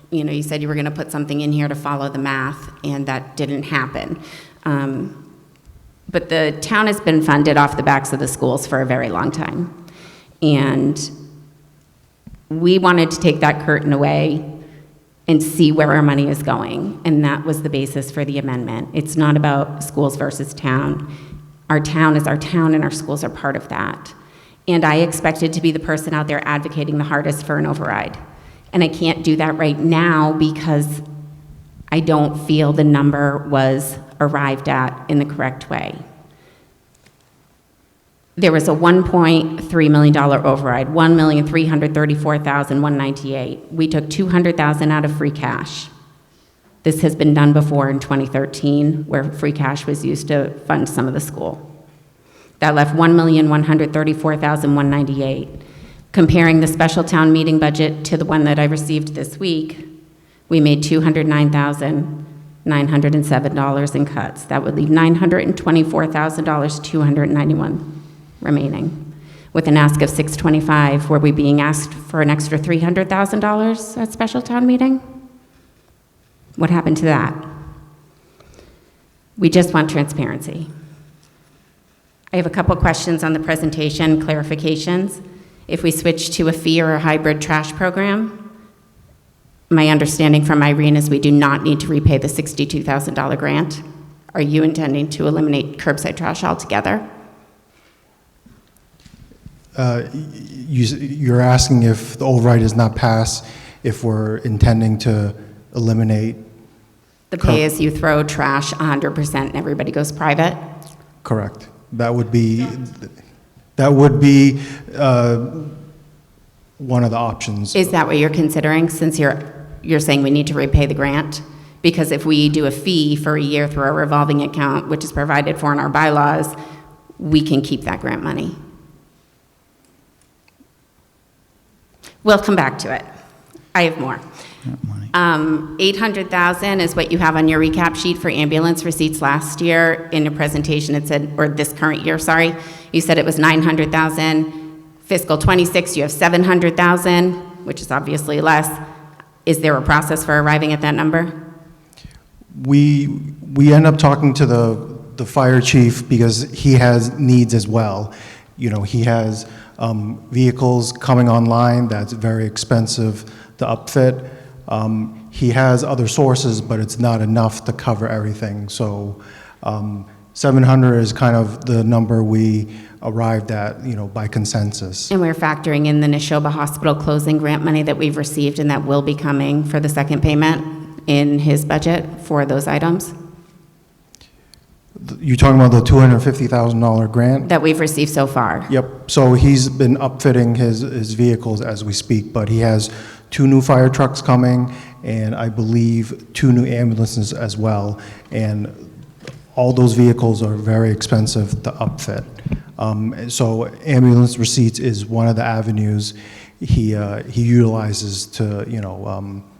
you said you were going to put something in here to follow the math, and that didn't happen. But the town has been funded off the backs of the schools for a very long time. And we wanted to take that curtain away and see where our money is going. And that was the basis for the amendment. It's not about schools versus town. Our town is our town, and our schools are part of that. And I expected to be the person out there advocating the hardest for an override. And I can't do that right now because I don't feel the number was arrived at in the correct way. There was a $1.3 million override, $1,334,198. We took $200,000 out of free cash. This has been done before in 2013, where free cash was used to fund some of the school. That left $1,134,198. Comparing the special town meeting budget to the one that I received this week, we made $209,907 in cuts. That would leave $924,291 remaining, with an ask of $625. Were we being asked for an extra $300,000 at special town meeting? What happened to that? We just want transparency. I have a couple questions on the presentation, clarifications. If we switch to a fee or a hybrid trash program, my understanding from Irene is we do not need to repay the $62,000 grant. Are you intending to eliminate curbside trash altogether? You're asking if the override is not passed, if we're intending to eliminate? The pay-as-you-throw trash 100% and everybody goes private? Correct. That would be one of the options. Is that what you're considering, since you're saying we need to repay the grant? Because if we do a fee for a year through our revolving account, which is provided for in our bylaws, we can keep that grant money. We'll come back to it. I have more. 800,000 is what you have on your recap sheet for ambulance receipts last year. In your presentation, it said, or this current year, sorry, you said it was 900,000. Fiscal 26, you have 700,000, which is obviously less. Is there a process for arriving at that number? We end up talking to the fire chief because he has needs as well. He has vehicles coming online that's very expensive to upfit. He has other sources, but it's not enough to cover everything. So 700 is kind of the number we arrived at, by consensus. And we're factoring in the Neshoba Hospital closing grant money that we've received and that will be coming for the second payment in his budget for those items? You're talking about the $250,000 grant? That we've received so far? Yep. So he's been upfitting his vehicles as we speak, but he has 2 new fire trucks coming, and I believe 2 new ambulances as well. And all those vehicles are very expensive to upfit. So ambulance receipts is one of the avenues he utilizes to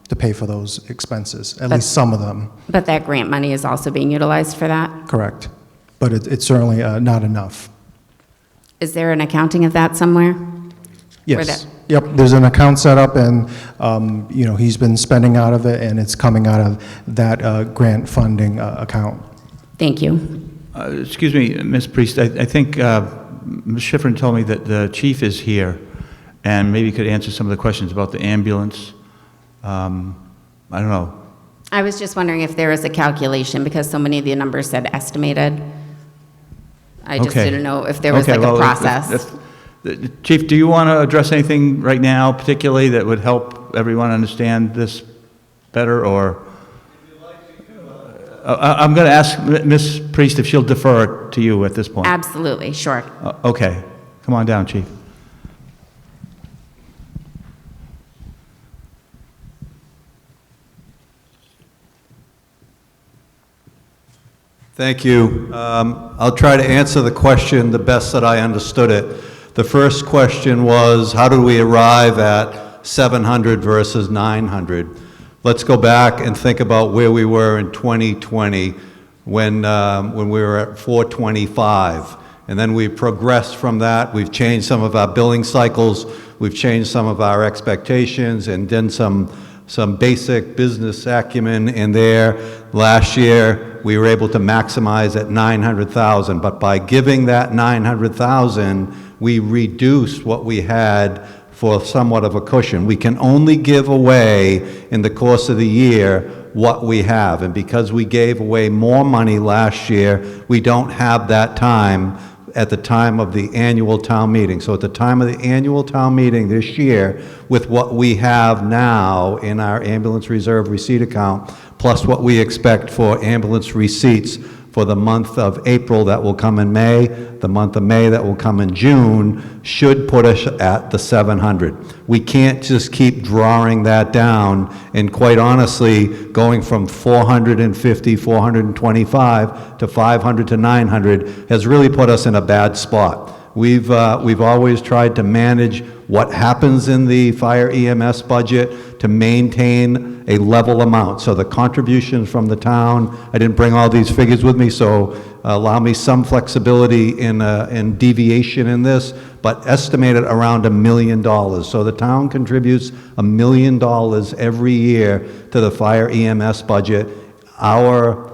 to pay for those expenses, at least some of them. But that grant money is also being utilized for that? Correct. But it's certainly not enough. Is there an accounting of that somewhere? Yes. Yep, there's an account set up, and he's been spending out of it, and it's coming out of that grant funding account. Thank you. Excuse me, Ms. Priest, I think Ms. Schifrin told me that the chief is here, and maybe could answer some of the questions about the ambulance. I don't know. I was just wondering if there was a calculation, because so many of the numbers said estimated. I just didn't know if there was a process. Chief, do you want to address anything right now particularly that would help everyone understand this better, or? I'm going to ask Ms. Priest if she'll defer to you at this point. Absolutely, sure. Okay. Come on down, Chief. Thank you. I'll try to answer the question the best that I understood it. The first question was, how do we arrive at 700 versus 900? Let's go back and think about where we were in 2020 when we were at 425. And then we progressed from that. We've changed some of our billing cycles. We've changed some of our expectations and done some basic business acumen in there. Last year, we were able to maximize at 900,000, but by giving that 900,000, we reduced what we had for somewhat of a cushion. We can only give away in the course of the year what we have, and because we gave away more money last year, we don't have that time at the time of the annual town meeting. So at the time of the annual town meeting this year, with what we have now in our ambulance reserve receipt account, plus what we expect for ambulance receipts for the month of April that will come in May, the month of May that will come in June, should put us at the 700. We can't just keep drawing that down, and quite honestly, going from 450, 425 to 500 to 900 has really put us in a bad spot. We've always tried to manage what happens in the fire EMS budget to maintain a level amount. So the contributions from the town, I didn't bring all these figures with me, so allow me some flexibility in deviation in this, but estimated around $1 million. So the town contributes $1 million every year to the fire EMS budget. Our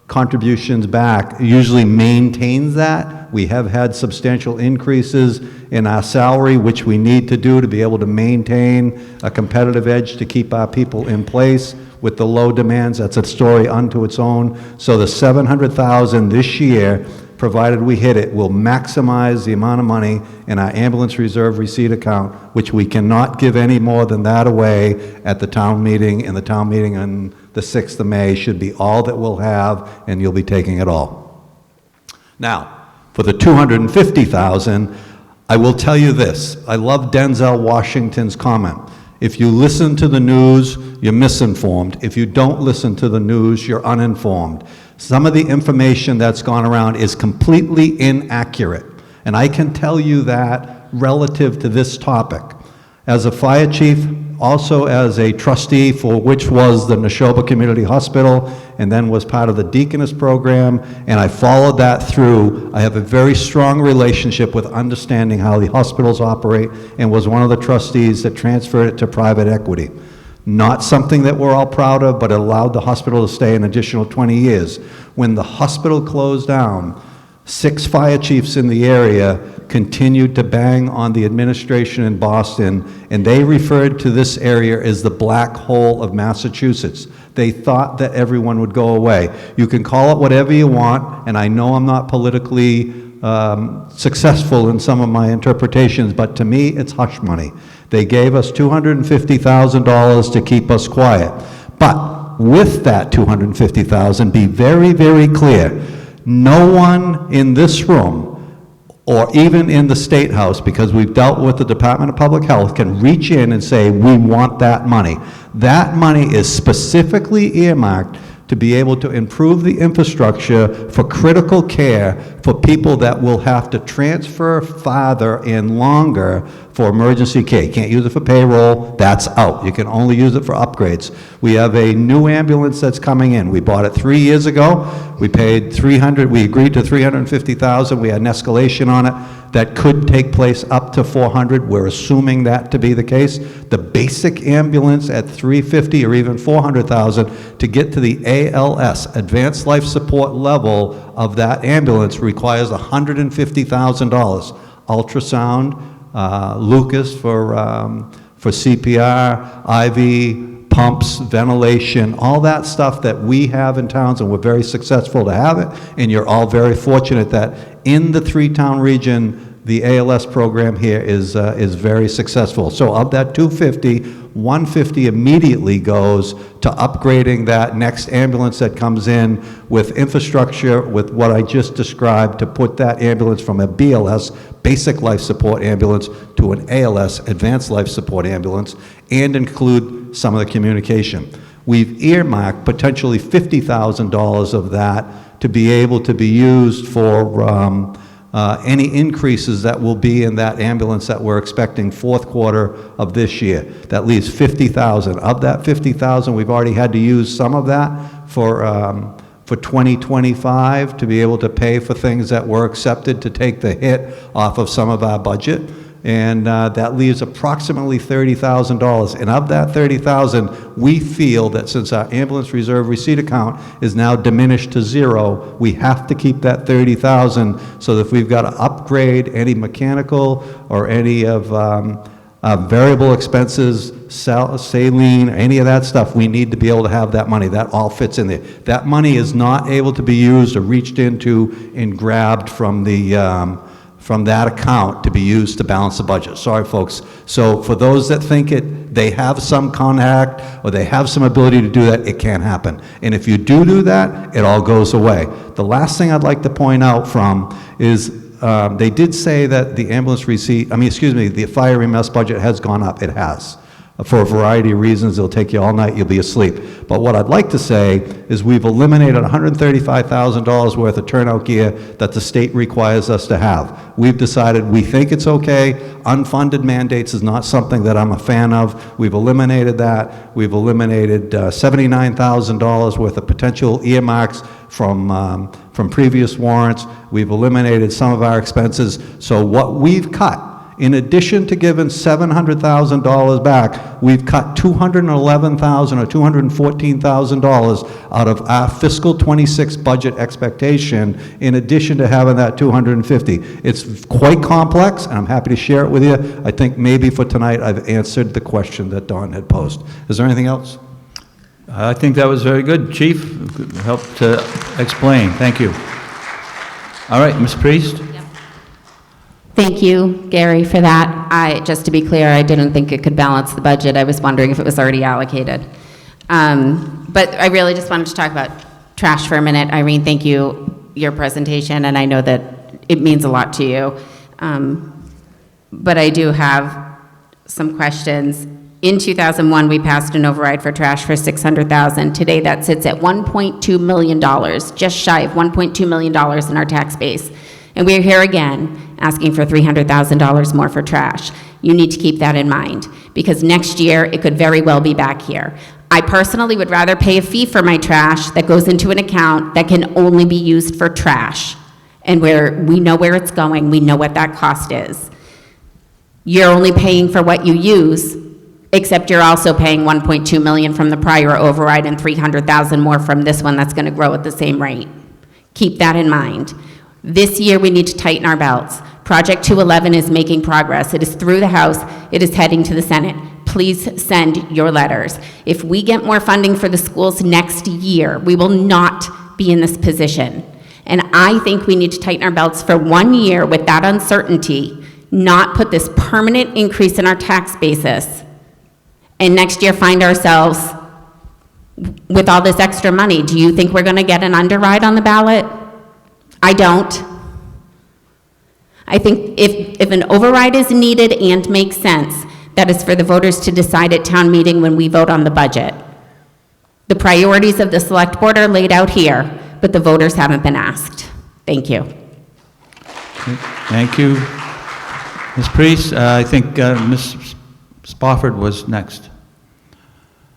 contributions back usually maintains that. We have had substantial increases in our salary, which we need to do to be able to maintain a competitive edge to keep our people in place with the low demands. That's a story unto its own. So the 700,000 this year, provided we hit it, will maximize the amount of money in our ambulance reserve receipt account, which we cannot give any more than that away at the town meeting, and the town meeting on the 6th of May should be all that we'll have, and you'll be taking it all. Now, for the 250,000, I will tell you this. I love Denzel Washington's comment. If you listen to the news, you're misinformed. If you don't listen to the news, you're uninformed. Some of the information that's gone around is completely inaccurate, and I can tell you that relative to this topic. As a fire chief, also as a trustee for which was the Neshoba Community Hospital, and then was part of the Deaconess program, and I followed that through. I have a very strong relationship with understanding how the hospitals operate, and was one of the trustees that transferred it to private equity. Not something that we're all proud of, but it allowed the hospital to stay an additional 20 years. When the hospital closed down, 6 fire chiefs in the area continued to bang on the administration in Boston, and they referred to this area as the black hole of Massachusetts. They thought that everyone would go away. You can call it whatever you want, and I know I'm not politically successful in some of my interpretations, but to me, it's hush money. They gave us $250,000 to keep us quiet. But with that $250,000, be very, very clear, no one in this room, or even in the State House, because we've dealt with the Department of Public Health, can reach in and say, we want that money. That money is specifically earmarked to be able to improve the infrastructure for critical care for people that will have to transfer farther and longer for emergency care. You can't use it for payroll, that's out. You can only use it for upgrades. We have a new ambulance that's coming in. We bought it 3 years ago. We paid we agreed to $350,000. We had an escalation on it that could take place up to $400,000. We're assuming that to be the case. The basic ambulance at $350,000 or even $400,000 to get to the ALS, Advanced Life Support level of that ambulance, requires $150,000. Ultrasound, Lucas for CPR, IV, pumps, ventilation, all that stuff that we have in towns, and we're very successful to have it, and you're all very fortunate that in the 3-town region, the ALS program here is very successful. So of that 250, 150 immediately goes to upgrading that next ambulance that comes in with infrastructure, with what I just described, to put that ambulance from a BLS, basic life support ambulance, to an ALS, advanced life support ambulance, and include some of the communication. We've earmarked potentially $50,000 of that to be able to be used for any increases that will be in that ambulance that we're expecting fourth quarter of this year. That leaves $50,000. Of that $50,000, we've already had to use some of that for for 2025 to be able to pay for things that were accepted to take the hit off of some of our budget. And that leaves approximately $30,000. And of that $30,000, we feel that since our ambulance reserve receipt account is now diminished to zero, we have to keep that $30,000, so that if we've got to upgrade any mechanical or any of variable expenses, saline, any of that stuff, we need to be able to have that money. That all fits in there. That money is not able to be used or reached into and grabbed from that account to be used to balance the budget. Sorry, folks. So for those that think they have some contact or they have some ability to do that, it can't happen. And if you do that, it all goes away. The last thing I'd like to point out is they did say that the the fire EMS budget has gone up. It has. For a variety of reasons. It'll take you all night, you'll be asleep. But what I'd like to say is we've eliminated $135,000 worth of turnout gear that the state requires us to have. We've decided we think it's okay. Unfunded mandates is not something that I'm a fan of. We've eliminated that. We've eliminated $79,000 worth of potential earmarks from previous warrants. We've eliminated some of our expenses. So what we've cut, in addition to giving $700,000 back, we've cut $211,000 or $214,000 out of our fiscal 26 budget expectation, in addition to having that $250,000. It's quite complex, and I'm happy to share it with you. I think maybe for tonight I've answered the question that Don had posed. Is there anything else? I think that was very good, Chief. Helped to explain. Thank you. All right, Ms. Priest? Thank you, Gary, for that. Just to be clear, I didn't think it could balance the budget. I was wondering if it was already allocated. But I really just wanted to talk about trash for a minute. Irene, thank you, your presentation, and I know that it means a lot to you. But I do have some questions. In 2001, we passed an override for trash for $600,000. Today, that sits at $1.2 million, just shy of $1.2 million in our tax base. And we're here again asking for $300,000 more for trash. You need to keep that in mind, because next year it could very well be back here. I personally would rather pay a fee for my trash that goes into an account that can only be used for trash, and where we know where it's going, we know what that cost is. You're only paying for what you use, except you're also paying $1.2 million from the prior override and $300,000 more from this one that's going to grow at the same rate. Keep that in mind. This year, we need to tighten our belts. Project 211 is making progress. It is through the House. It is heading to the Senate. Please send your letters. If we get more funding for the schools next year, we will not be in this position. And I think we need to tighten our belts for 1 year with that uncertainty, not put this permanent increase in our tax basis, and next year find ourselves with all this extra money. Do you think we're going to get an underride on the ballot? I don't. I think if an override is needed and makes sense, that is for the voters to decide at town meeting when we vote on the budget. The priorities of the select board are laid out here, but the voters haven't been asked. Thank you. Thank you, Ms. Priest. I think Ms. Spofford was next.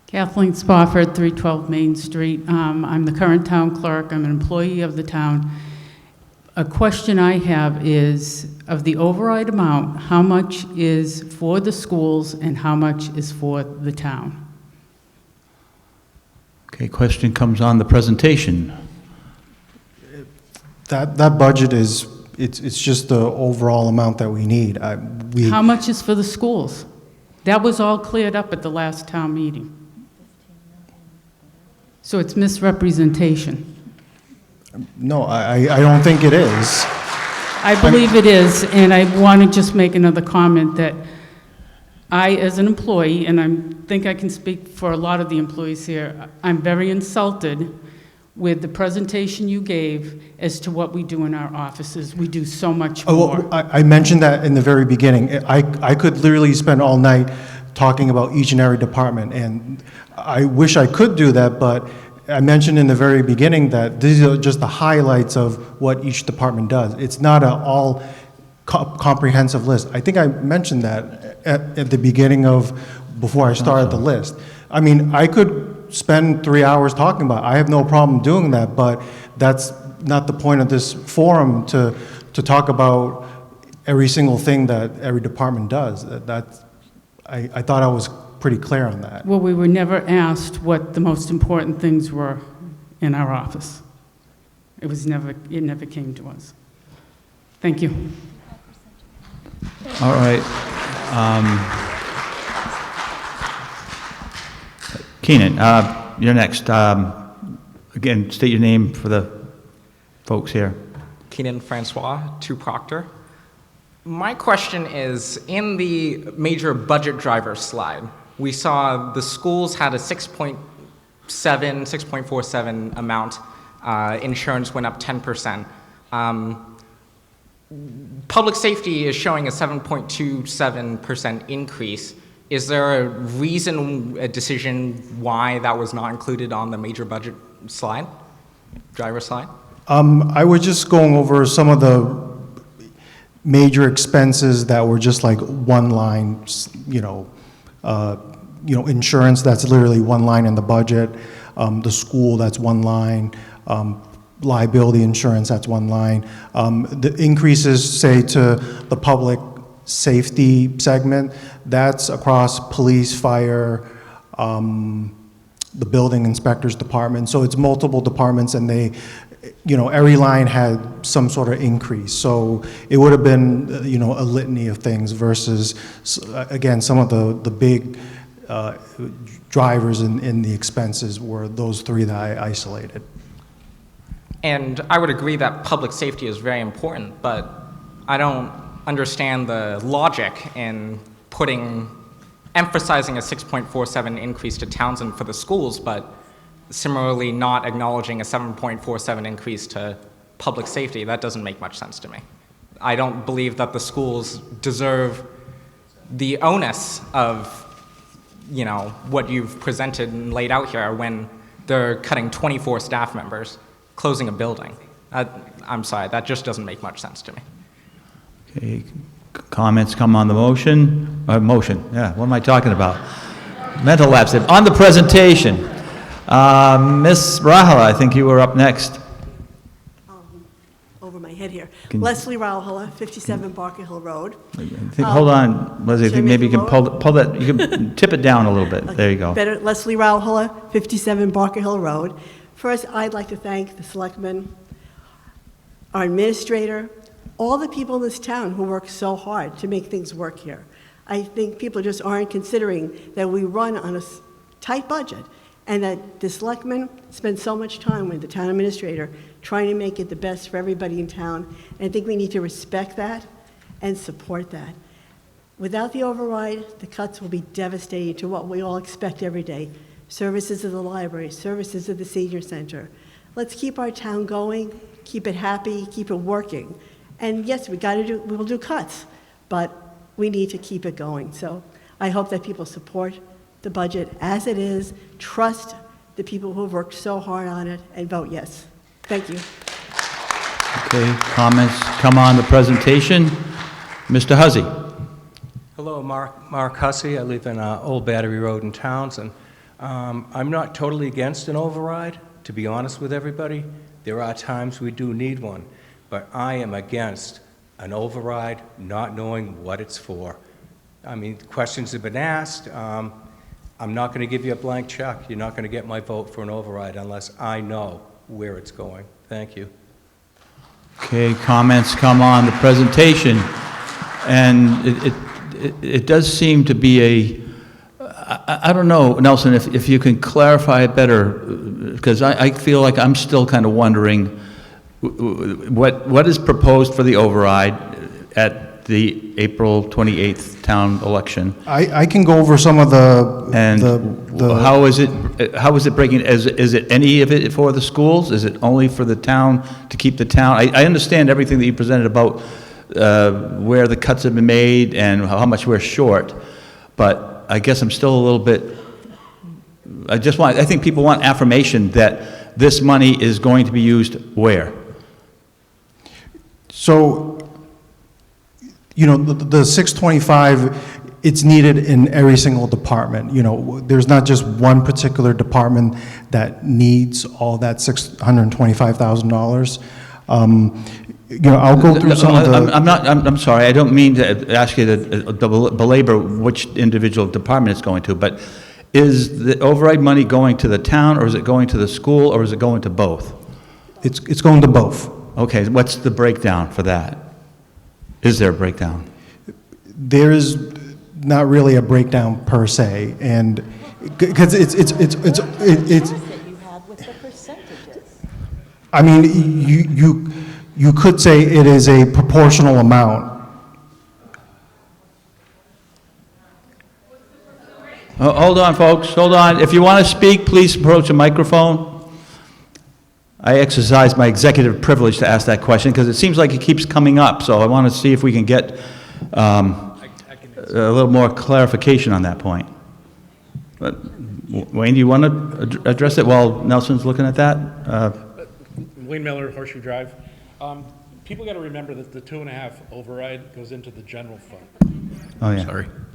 Kathleen Spofford, 312 Main Street. I'm the current town clerk. I'm an employee of the town. A question I have is, of the override amount, how much is for the schools and how much is for the town? Okay, question comes on the presentation. That budget is, it's just the overall amount that we need. How much is for the schools? That was all cleared up at the last town meeting. So it's misrepresentation. No, I don't think it is. I believe it is, and I want to just make another comment that I, as an employee, and I think I can speak for a lot of the employees here, I'm very insulted with the presentation you gave as to what we do in our offices. We do so much more. Well, I mentioned that in the very beginning. I could literally spend all night talking about each and every department, and I wish I could do that, but I mentioned in the very beginning that these are just the highlights of what each department does. It's not an all comprehensive list. I think I mentioned that at the beginning of, before I started the list. I mean, I could spend 3 hours talking about it. I have no problem doing that, but that's not the point of this forum to talk about every single thing that every department does. I thought I was pretty clear on that. Well, we were never asked what the most important things were in our office. It never came to us. Thank you. All right. Keenan, you're next. Again, state your name for the folks here. Keenan Francois, 2 Proctor. My question is, in the major budget driver slide, we saw the schools had a 6.47 amount. Insurance went up 10%. Public safety is showing a 7.27% increase. Is there a decision why that was not included on the major budget slide, driver slide? I was just going over some of the major expenses that were just like one line, insurance, that's literally one line in the budget. The school, that's one line. Liability insurance, that's one line. The increases, say, to the public safety segment, that's across police, fire, the building inspector's department. So it's multiple departments, and they, every line had some sort of increase. So it would have been, a litany of things versus, again, some of the big drivers in the expenses were those 3 that I isolated. And I would agree that public safety is very important, but I don't understand the logic in emphasizing a 6.47 increase to Townsend for the schools, but similarly not acknowledging a 7.47 increase to public safety. That doesn't make much sense to me. I don't believe that the schools deserve the onus of, what you've presented and laid out here when they're cutting 24 staff members, closing a building. I'm sorry, that just doesn't make much sense to me. Okay, comments come on the motion? Motion, yeah, what am I talking about? Mental lapse. On the presentation, Ms. Rahala, I think you were up next. Over my head here. Leslie Rauhala, 57 Barker Hill Road. Hold on, Leslie, I think maybe you can pull that, you can tip it down a little bit. Okay. There you go. Better, Leslie Rauhala, 57 Barker Hill Road. First, I'd like to thank the selectmen, our administrator, all the people in this town who work so hard to make things work here. I think people just aren't considering that we run on a tight budget and that the selectmen spend so much time with the town administrator trying to make it the best for everybody in town. And I think we need to respect that and support that. Without the override, the cuts will be devastating to what we all expect every day. Services of the library, services of the senior center. Let's keep our town going, keep it happy, keep it working. And yes, we will do cuts, but we need to keep it going. So I hope that people support the budget as it is, trust the people who have worked so hard on it, and vote yes. Thank you. Okay, comments come on the presentation. Mr. Huzzy. Hello, Mark Hussey. I live in Old Battery Road in Townsend. I'm not totally against an override, to be honest with everybody. There are times we do need one, but I am against an override not knowing what it's for. I mean, questions have been asked. I'm not going to give you a blank check. You're not going to get my vote for an override unless I know where it's going. Thank you. Okay, comments come on the presentation. And it does seem to be I don't know, Nelson, if you can clarify it better, because I feel like I'm still kind of wondering what is proposed for the override at the April 28th town election. I can go over some of how is it breaking? Is it any of it for the schools? Is it only for the town to keep the town? I understand everything that you presented about where the cuts have been made and how much we're short, but I guess I'm still a little bit, I think people want affirmation that this money is going to be used where? So, the 625 it's needed in every single department. You know, there's not just one particular department that needs all that $625,000. You know, I'll go through some of the... I'm sorry, I don't mean to ask you to belabor which individual department it's going to, but is the override money going to the town, or is it going to the school, or is it going to both? It's going to both. Okay, what's the breakdown for that? Is there a breakdown? There's not really a breakdown per se, and because it's I mean, you could say it is a proportional amount. Hold on, folks, hold on. If you want to speak, please approach the microphone. I exercise my executive privilege to ask that question because it seems like it keeps coming up, so I want to see if we can get a little more clarification on that point. But, Wayne, do you want to address it while Nelson's looking at that? Wayne Miller, Horseshoe Drive. People got to remember that the 2.5 override goes into the general fund. Oh, yeah.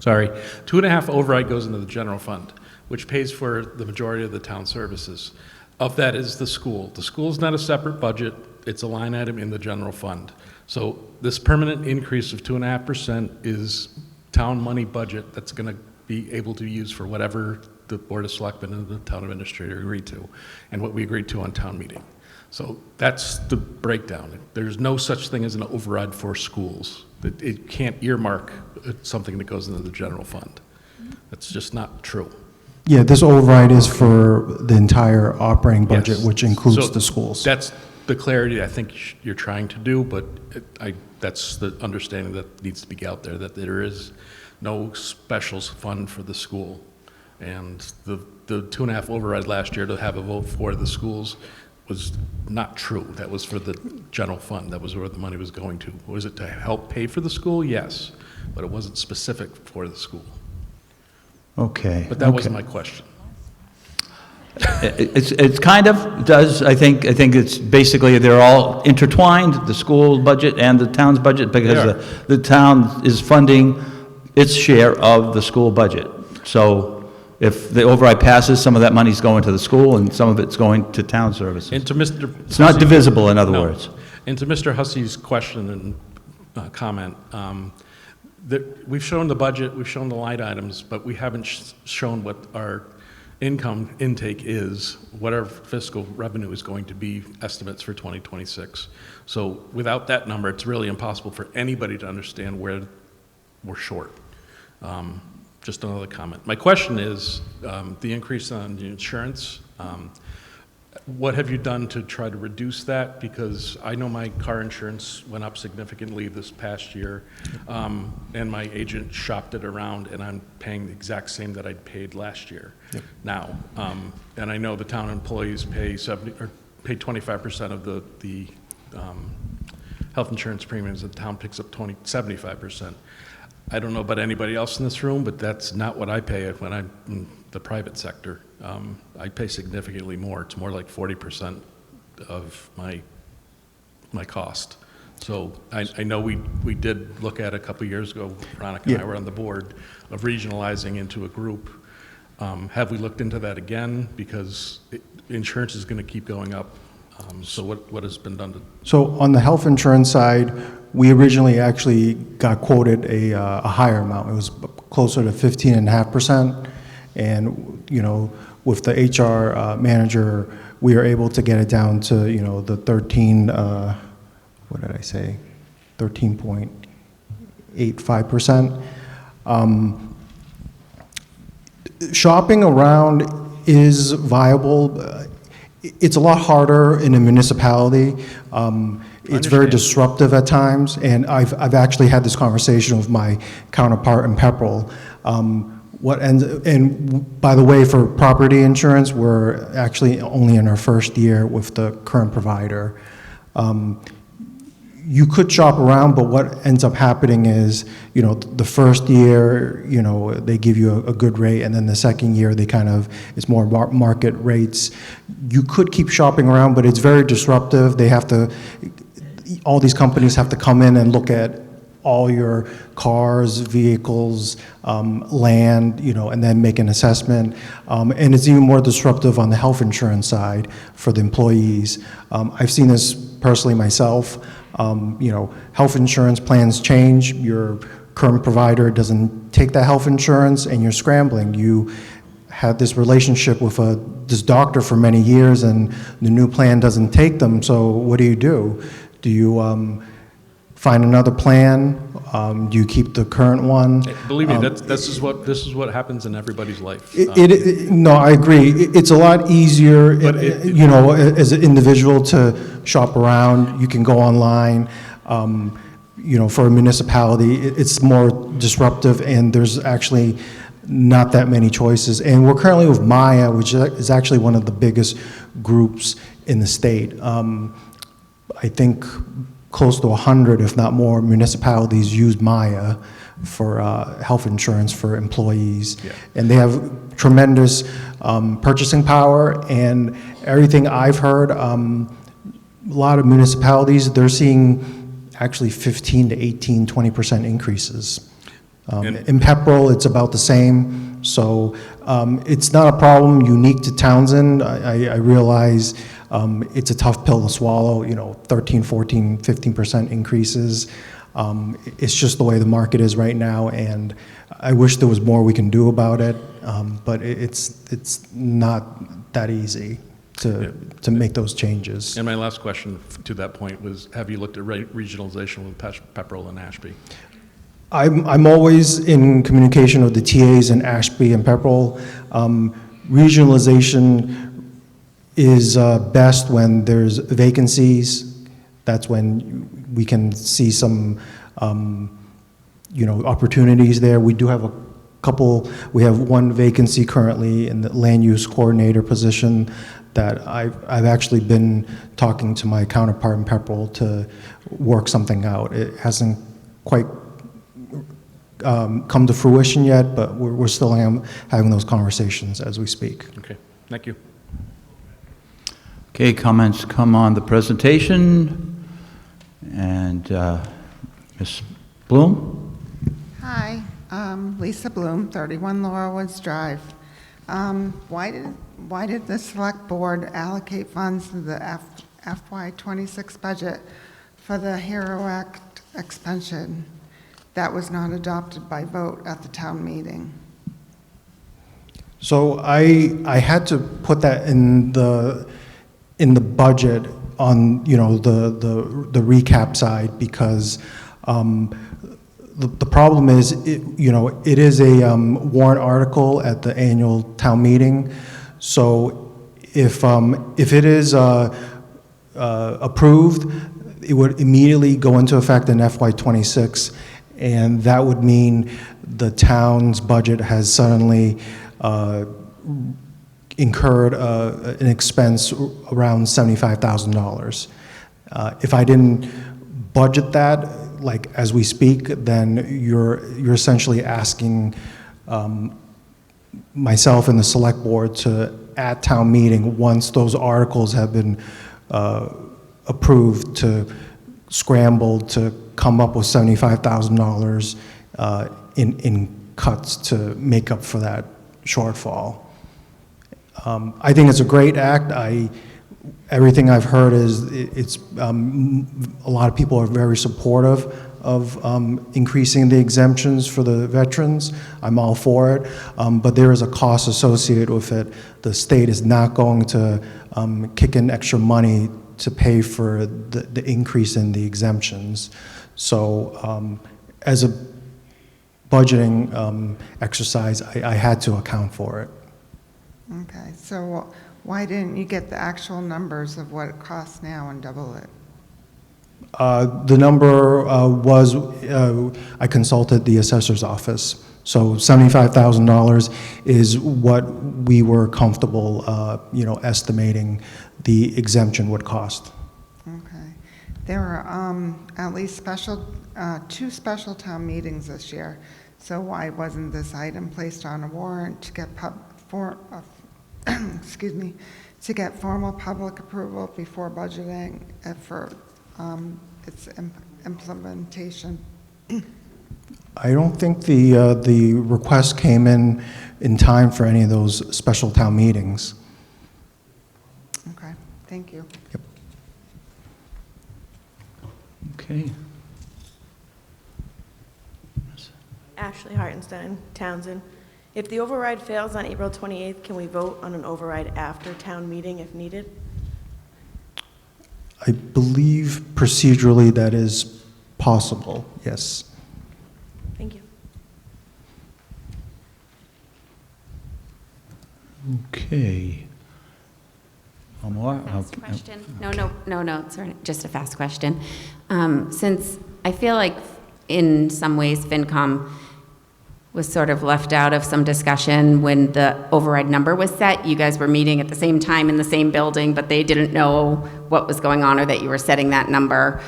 Sorry. 2.5 override goes into the general fund, which pays for the majority of the town services. Of that is the school. The school's not a separate budget. It's a line item in the general fund. So this permanent increase of 2.5% is town money budget that's going to be able to use for whatever the Board of Selectmen and the town administrator agreed to, and what we agreed to on town meeting. So that's the breakdown. There's no such thing as an override for schools. It can't earmark something that goes into the general fund. That's just not true. Yeah, this override is for the entire operating budget, Yes. which includes So the schools. That's the clarity I think you're trying to do, but that's the understanding that needs to be out there, that there is no special fund for the school. And the 2.5 override last year to have a vote for the schools was not true. That was for the general fund. That was where the money was going to. Was it to help pay for the school? Yes, but it wasn't specific for the school. Okay. But that wasn't my question. It's kind of does, I think it's basically they're all intertwined, the school budget and the town's budget, because the town is funding its share of the school budget. So if the override passes, some of that money's going to the school and some of it's going to town services. And to Mr. It's not divisible, in other words. And to Mr. Hussey's question and comment, we've shown the budget, we've shown the line items, but we haven't shown what our income intake is, what our fiscal revenue is going to be, estimates for 2026. So without that number, it's really impossible for anybody to understand where we're short. Just another comment. My question is, the increase on the insurance, what have you done to try to reduce that? Because I know my car insurance went up significantly this past year, and my agent shopped it around, and I'm paying the exact same that I'd paid last year now. And I know the town employees pay 25% of the health insurance premiums. The town picks up 75%. I don't know about anybody else in this room, but that's not what I pay when I'm in the private sector. I pay significantly more. It's more like 40% of my cost. So I know we did look at a couple years ago, Veronica and I were on the board, of regionalizing into a group. Have we looked into that again? Because insurance is going to keep going up. So what has been done to... So on the health insurance side, we originally actually got quoted a higher amount. It was closer to 15.5%. And, you know, with the HR manager, we were able to get it down to, you know, the 13.85%. Shopping around is viable. It's a lot harder in a municipality. It's very disruptive at times, and I've actually had this conversation with my counterpart in Pepperell. And by the way, for property insurance, we're actually only in our first year with the current provider. You could shop around, but what ends up happening is, you know, the first year, you know, they give you a good rate, and then the second year, it's more market rates. You could keep shopping around, but it's very disruptive. All these companies have to come in and look at all your cars, vehicles, land, and then make an assessment. And it's even more disruptive on the health insurance side for the employees. I've seen this personally myself. Health insurance plans change. Your current provider doesn't take that health insurance, and you're scrambling. You had this relationship with this doctor for many years, and the new plan doesn't take them. So what do? Do you find another plan? Do you keep the current one? Believe me, this is what happens in everybody's life. No, I agree. It's a lot easier, as an individual to shop around. You can go online. For a municipality, it's more disruptive, and there's actually not that many choices. And we're currently with Maya, which is actually one of the biggest groups in the state. I think close to 100, if not more, municipalities use Maya for health insurance for employees. Yeah. And they have tremendous purchasing power, and everything I've heard, a lot of municipalities, they're seeing actually 15 to 18, 20% increases. In Pepperell, it's about the same. So it's not a problem unique to Townsend. I realize it's a tough pill to swallow, 13, 14, 15% increases. It's just the way the market is right now, and I wish there was more we can do about it, but it's not that easy to make those changes. And my last question to that point was, have you looked at regionalization with Pepperell and Ashby? I'm always in communication with the TAs in Ashby and Pepperell. Regionalization is best when there's vacancies. That's when we can see some, opportunities there. We do have a couple. We have one vacancy currently in the land use coordinator position that I've actually been talking to my counterpart in Pepperell to work something out. It hasn't quite come to fruition yet, but we're still having those conversations as we speak. Okay, thank you. Okay, comments come on the presentation. And Ms. Bloom? Hi, Lisa Bloom, 31 Laurel Woods Drive. Why did the select board allocate funds to the FY26 budget for the HERO Act expansion that was not adopted by vote at the town meeting? So I had to put that in the budget on the recap side, because the problem is it is a warrant article at the annual town meeting. So if it is approved, it would immediately go into effect in FY26, and that would mean the town's budget has suddenly incurred an expense around $75,000. If I didn't budget that, like as we speak, then you're essentially asking myself and the select board to, at town meeting, once those articles have been approved, to scramble to come up with $75,000 in cuts to make up for that shortfall. I think it's a great act. Everything I've heard is it's a lot of people are very supportive of increasing the exemptions for the veterans. I'm all for it, but there is a cost associated with it. The state is not going to kick in extra money to pay for the increase in the exemptions. So as a budgeting exercise, I had to account for it. Okay, so why didn't you get the actual numbers of what it costs now and double it? The number was, I consulted the assessor's office. So $75,000 is what we were comfortable, estimating the exemption would cost. Okay. There were at least two special town meetings this year. So why wasn't this item placed on a warrant to get to get formal public approval before budgeting for its implementation? I don't think the request came in time for any of those special town meetings. Okay, thank you. Okay. Ashley Hartenstein, Townsend. If the override fails on April 28th, can we vote on an override after town meeting if needed? I believe procedurally that is possible, yes. Thank you. Okay. One more? Fast question? No, sorry, just a fast question. Since I feel like in some ways FinCom was sort of left out of some discussion when the override number was set. You guys were meeting at the same time in the same building, but they didn't know what was going on or that you were setting that number.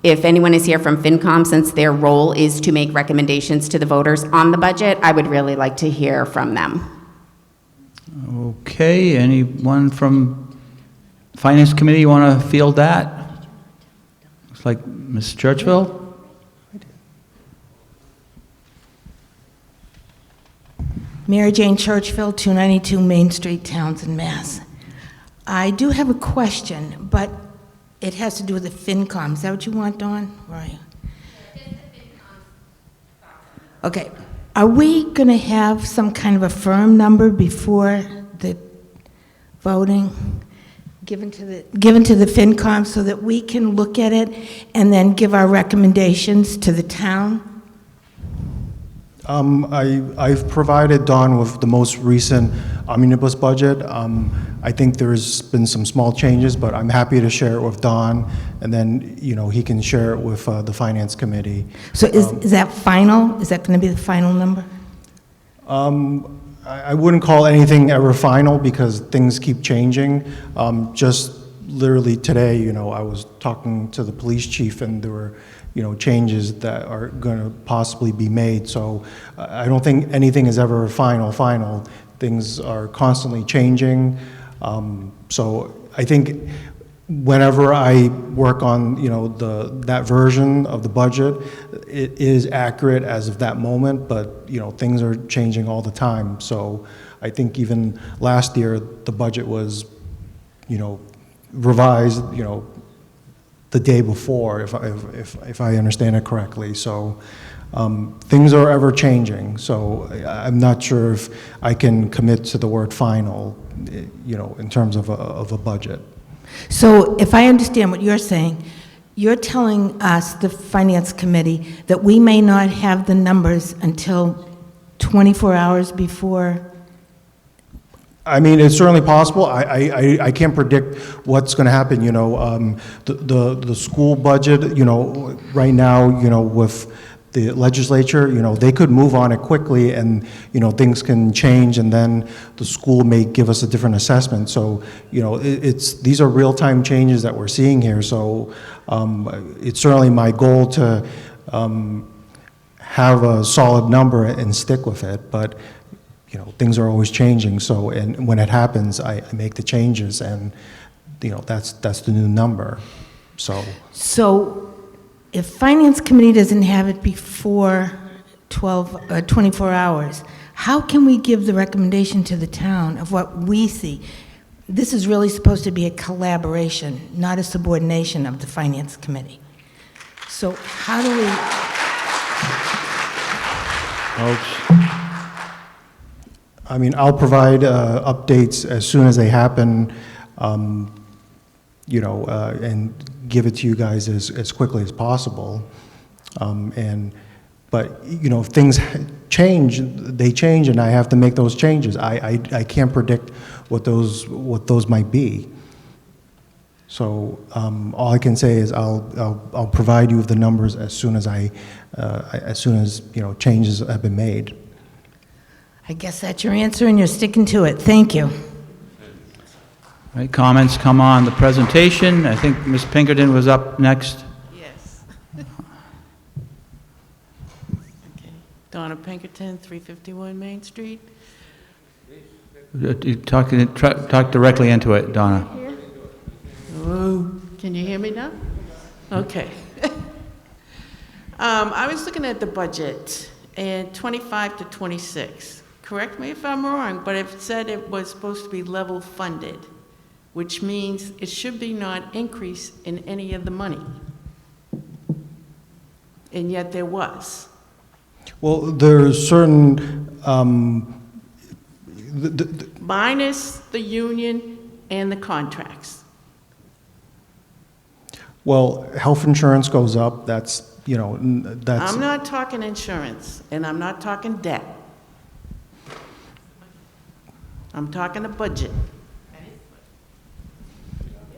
If anyone is here from FinCom, since their role is to make recommendations to the voters on the budget, I would really like to hear from them. Okay, anyone from Finance Committee want to field that? Looks like Ms. Churchville? Mary Jane Churchville, 292 Main Street, Townsend, Mass. I do have a question, but it has to do with the FinCom. Is that what you want, Dawn? Where are you? Okay. Are we going to have some kind of a firm number before the voting given to the FinCom so that we can look at it and then give our recommendations to the town? I've provided Don with the most recent omnibus budget. I think there's been some small changes, but I'm happy to share it with Don, and then, he can share it with the Finance Committee. So is that final? Is that going to be the final number? I wouldn't call anything ever final because things keep changing. Just literally today, I was talking to the police chief, and there were changes that are going to possibly be made. So I don't think anything is ever final. Things are constantly changing. So I think whenever I work on, that version of the budget, it is accurate as of that moment, but, things are changing all the time. So I think even last year, the budget was, revised, the day before, if I understand it correctly. So things are ever changing. So I'm not sure if I can commit to the word final, in terms of a budget. So if I understand what you're saying, you're telling us, the Finance Committee, that we may not have the numbers until 24 hours before? I mean, it's certainly possible. I can't predict what's going to happen. The school budget, right now, with the legislature, they could move on it quickly, and things can change, and then the school may give us a different assessment. So these are real-time changes that we're seeing here. So it's certainly my goal to have a solid number and stick with it, but things are always changing. So, and when it happens, I make the changes, and that's the new number. So if Finance Committee doesn't have it before 24 hours, how can we give the recommendation to the town of what we see? This is really supposed to be a collaboration, not a subordination of the Finance Committee. So how do we? I mean, I'll provide updates as soon as they happen, and give it to you guys as quickly as possible. But if things change, they change, and I have to make those changes. I can't predict what those might be. So all I can say is I'll provide you with the numbers as soon as changes have been made. I guess that's your answer, and you're sticking to it. Thank you. All right, comments come on the presentation. I think Ms. Pinkerton was up next. Yes. Okay. Donna Pinkerton, 351 Main Street. You talk directly into it, Donna. Oh, can you hear me now? Okay. I was looking at the budget, and 25 to 26. Correct me if I'm wrong, but it said it was supposed to be level funded, which means it should be not increase in any of the money. And yet there was. Well, there's certain, Minus the union and the contracts. well, health insurance goes up, that's, you know, that's. I'm not talking insurance, and I'm not talking debt. I'm talking the budget.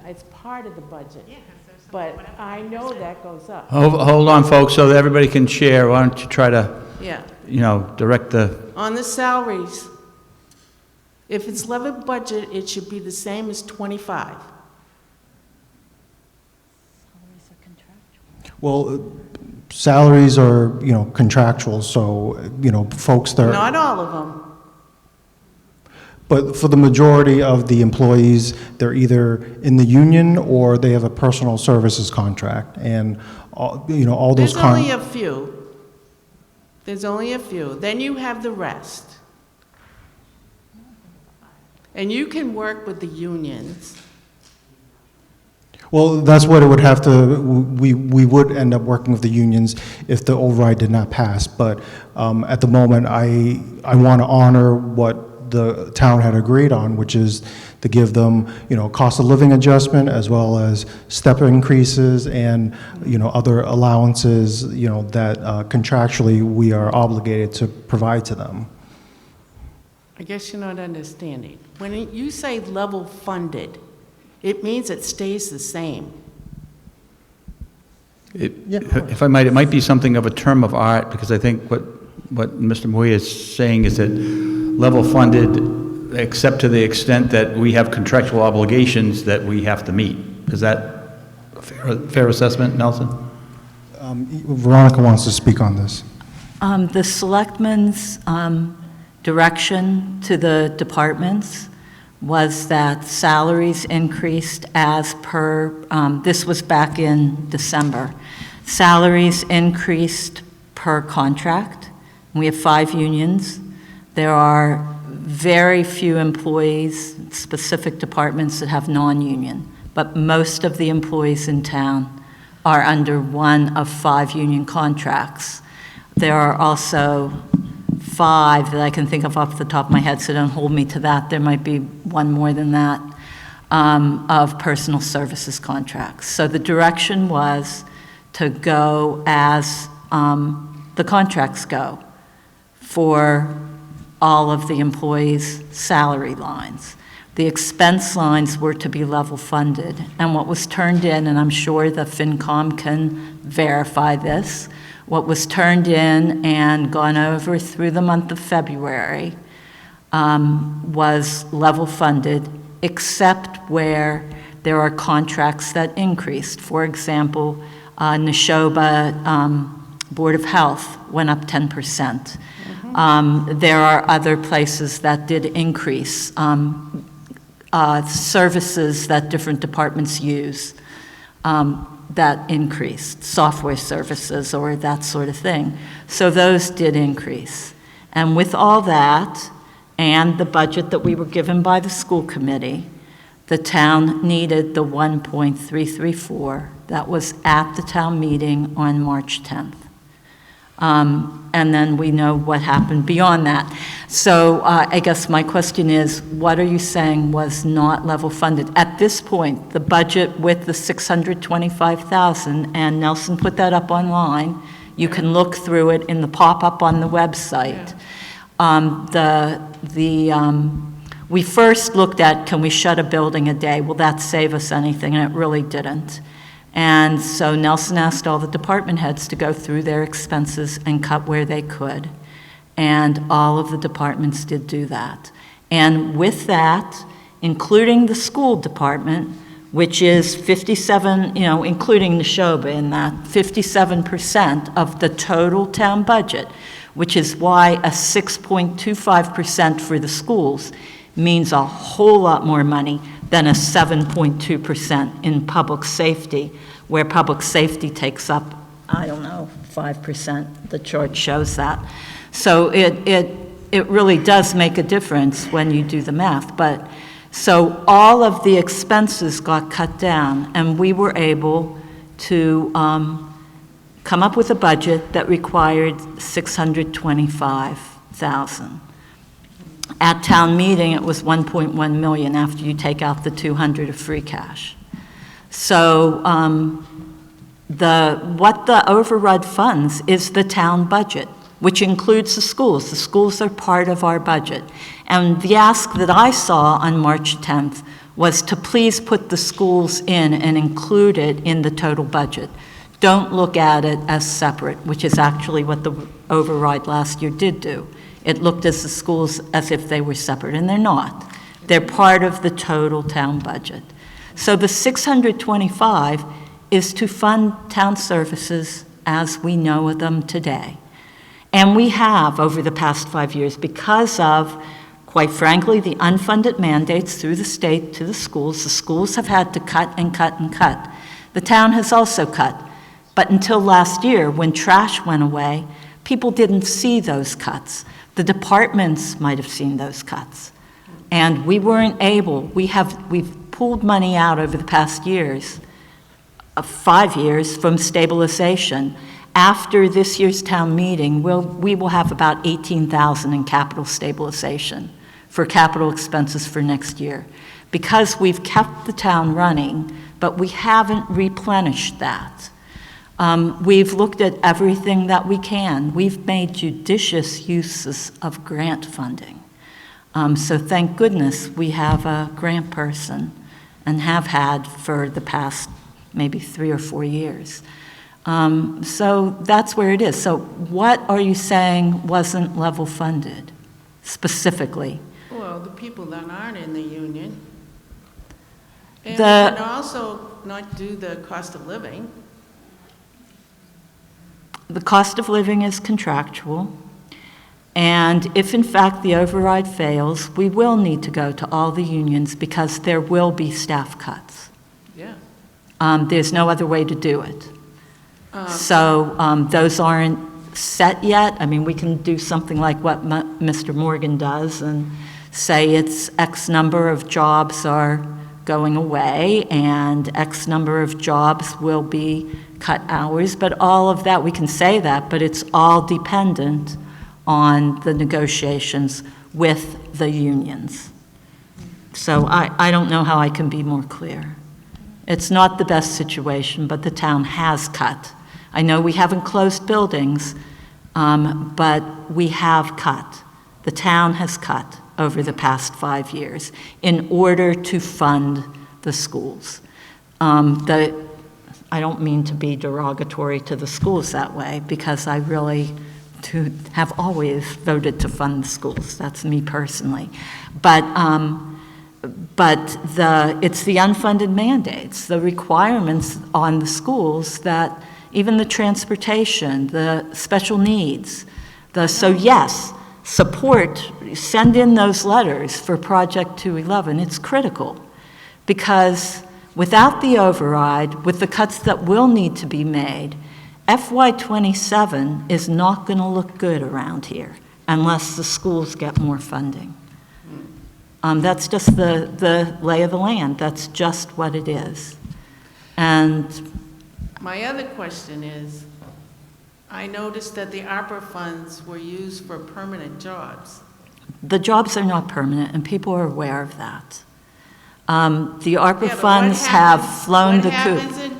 It's part of the budget, but I know that goes up. Hold on, folks, so that everybody can share. Why don't you try to, Yeah. direct the, On the salaries, if it's level budget, it should be the same as 25. Well, salaries are, you know, contractual, so, you know, folks that. Not all of them. But for the majority of the employees, they're either in the union or they have a personal services contract, and, you know, all those. There's only a few. There's only a few. Then you have the rest. And you can work with the unions. Well, that's what it would have to, we would end up working with the unions if the override did not pass, but at the moment, I want to honor what the town had agreed on, which is to give them, you know, cost of living adjustment as well as step increases and, you know, other allowances, you know, that contractually we are obligated to provide to them. I guess you're not understanding. When you say level funded, it means it stays the same. if I might, it might be something of a term of art, because I think what Mr. Mui is saying is that level funded, except to the extent that we have contractual obligations that we have to meet. Is that a fair assessment, Nelson? Veronica wants to speak on this. The selectmen's direction to the departments was that salaries increased as per, this was back in December. Salaries increased per contract. We have 5 unions. There are very few employees, specific departments that have non-union, but most of the employees in town are under one of 5 union contracts. There are also 5 that I can think of off the top of my head, so don't hold me to that. There might be one more than that, of personal services contracts. So the direction was to go as the contracts go for all of the employees' salary lines. The expense lines were to be level funded, and what was turned in, and I'm sure the FinCom can verify this, what was turned in and gone over through the month of February was level funded, except where there are contracts that increased. For example, Neshoba Board of Health went up 10%. There are other places that did increase, services that different departments use that increased, software services or that sort of thing. So those did increase. And with all that, and the budget that we were given by the school committee, the town needed the 1.334 that was at the town meeting on March 10th. And then we know what happened beyond that. So I guess my question is, what are you saying was not level funded? At this point, the budget with the 625,000, and Nelson put that up online, you can look through it in the pop-up on the website. We first looked at, can we shut a building a day? Will that save us anything? And it really didn't. And so Nelson asked all the department heads to go through their expenses and cut where they could. And all of the departments did do that. And with that, including the school department, which is 57, including Neshoba in that, 57% of the total town budget, which is why a 6.25% for the schools means a whole lot more money than a 7.2% in public safety, where public safety takes up I don't know, 5%. The chart shows that. So it really does make a difference when you do the math. But so all of the expenses got cut down, and we were able to come up with a budget that required $625,000. At town meeting, it was 1.1 million after you take out the 200 of free cash. So what the override funds is the town budget, which includes the schools. The schools are part of our budget. And the ask that I saw on March 10th was to please put the schools in and include it in the total budget. Don't look at it as separate, which is actually what the override last year did do. It looked at the schools as if they were separate, and they're not. They're part of the total town budget. So the 625 is to fund town services as we know them today. And we have, over the past 5 years, because of, quite frankly, the unfunded mandates through the state to the schools have had to cut and cut and cut. The town has also cut. But until last year, when trash went away, people didn't see those cuts. The departments might have seen those cuts. And we weren't able, we've pulled money out over the past years, 5 years, from stabilization. After this year's town meeting, we will have about $18,000 in capital stabilization for capital expenses for next year. Because we've kept the town running, but we haven't replenished that. We've looked at everything that we can. We've made judicious uses of grant funding. So thank goodness we have a grant person and have had for the past maybe 3 or 4 years. So that's where it is. So what are you saying wasn't level funded specifically? Well, the people that aren't in the union. And The- also not do the cost of living. The cost of living is contractual, and if in fact the override fails, we will need to go to all the unions because there will be staff cuts. Yeah. There's no other way to do it. So those aren't set yet. I mean, we can do something like what Mr. Morgan does and say it's X number of jobs are going away and X number of jobs will be cut hours, but all of that, we can say that, but it's all dependent on the negotiations with the unions. So I don't know how I can be more clear. It's not the best situation, but the town has cut. I know we haven't closed buildings, but we have cut. The town has cut over the past 5 years in order to fund the schools. I don't mean to be derogatory to the schools that way, because I really have always voted to fund the schools. That's me personally. But it's the unfunded mandates, the requirements on the schools that even the transportation, the special needs, so yes, support, send in those letters for Project 211. It's critical because without the override, with the cuts that will need to be made, FY27 is not going to look good around here unless the schools get more funding. That's just the lay of the land. That's just what it is. And My other question is, I noticed that the ARPA funds were used for permanent jobs. the jobs are not permanent, and people are aware of that. The ARPA Yeah, but funds have flown the What coop. happens in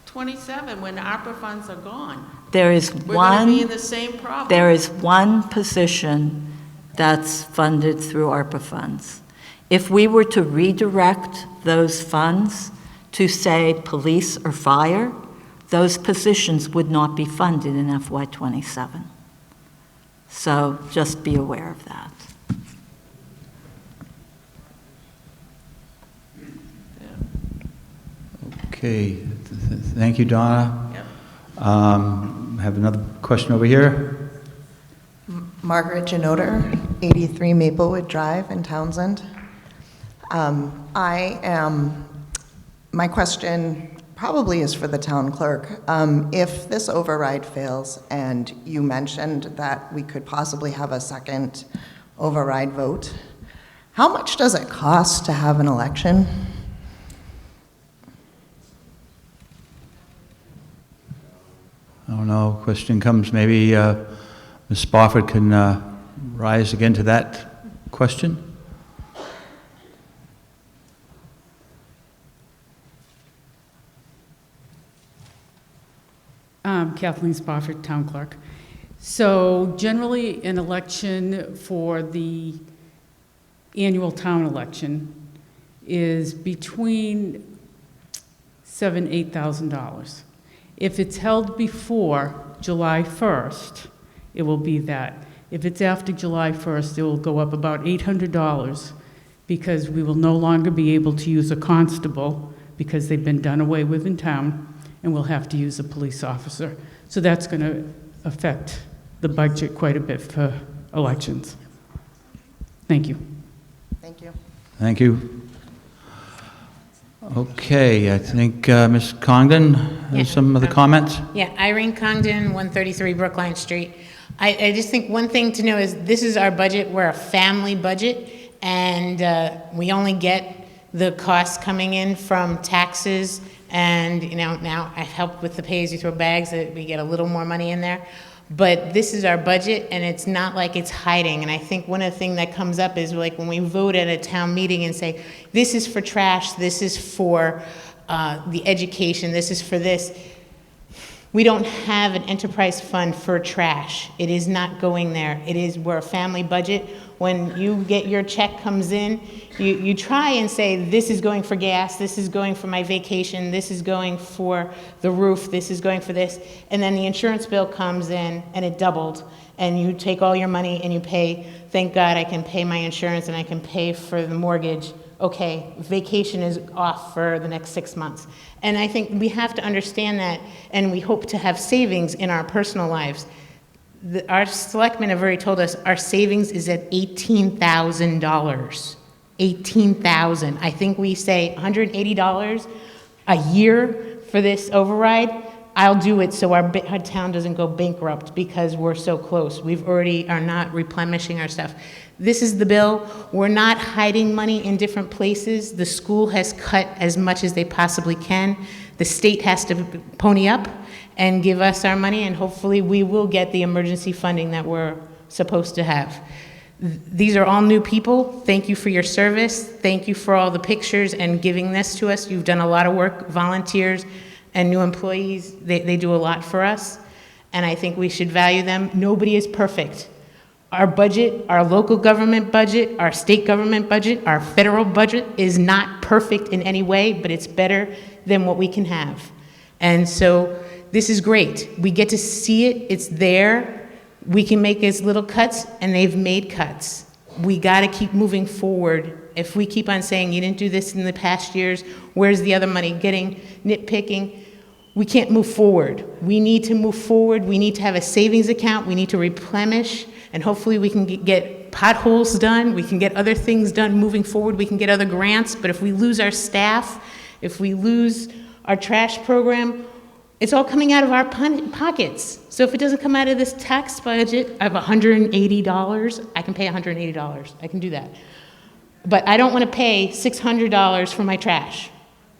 27 when the ARPA funds are gone? There is We're going to be in one, the same problem. there is one position that's funded through ARPA funds. If we were to redirect those funds to, say, police or fire, those positions would not be funded in FY27. So just be aware of that. Okay, thank you, Donna. Have another question over here. Margaret Janoder, 83 Maplewood Drive in Townsend. My question probably is for the town clerk. If this override fails, and you mentioned that we could possibly have a second override vote, how much does it cost to have an election? I don't know, question comes, maybe Ms. Spofford can rise again to that question? Kathleen Spofford, Town Clerk. So generally, an election for the annual town election is between $7,000 and $8,000. If it's held before July 1st, it will be that. If it's after July 1st, it will go up about $800 because we will no longer be able to use a constable because they've been done away with in town, and we'll have to use a police officer. So that's going to affect the budget quite a bit for elections. Thank you. Thank you. Thank you. Okay, I think Ms. Congdon has some other comments? Yeah, Irene Congdon, 133 Brookline Street. I just think one thing to know is this is our budget. We're a family budget, and we only get the costs coming in from taxes. And, you know, now I've helped with the pay-as-you-throw bags, that we get a little more money in there. But this is our budget, and it's not like it's hiding. And I think one of the things that comes up is like when we vote at a town meeting and say, this is for trash, this is for the education, this is for this. We don't have an enterprise fund for trash. It is not going there. We're a family budget. When you get your check comes in, you try and say, this is going for gas, this is going for my vacation, this is going for the roof, this is going for this. And then the insurance bill comes in and it doubled. And you take all your money and you pay, thank God I can pay my insurance and I can pay for the mortgage. Okay, vacation is off for the next 6 months. And I think we have to understand that, and we hope to have savings in our personal lives. Our selectmen have already told us our savings is at $18,000. $18,000. I think we say $180 a year for this override. I'll do it so our town doesn't go bankrupt because we're so close. We've already are not replenishing our stuff. This is the bill. We're not hiding money in different places. The school has cut as much as they possibly can. The state has to pony up and give us our money, and hopefully we will get the emergency funding that we're supposed to have. These are all new people. Thank you for your service. Thank you for all the pictures and giving this to us. You've done a lot of work, volunteers and new employees. They do a lot for us, and I think we should value them. Nobody is perfect. Our budget, our local government budget, our state government budget, our federal budget is not perfect in any way, but it's better than what we can have. And so this is great. We get to see it. It's there. We can make as little cuts, and they've made cuts. We got to keep moving forward. If we keep on saying, you didn't do this in the past years, where's the other money? Getting nitpicking, we can't move forward. We need to move forward. We need to have a savings account. We need to replenish, and hopefully we can get potholes done. We can get other things done moving forward. We can get other grants. But if we lose our staff, if we lose our trash program, it's all coming out of our pockets. So if it doesn't come out of this tax budget of $180, I can pay $180. I can do that. But I don't want to pay $600 for my trash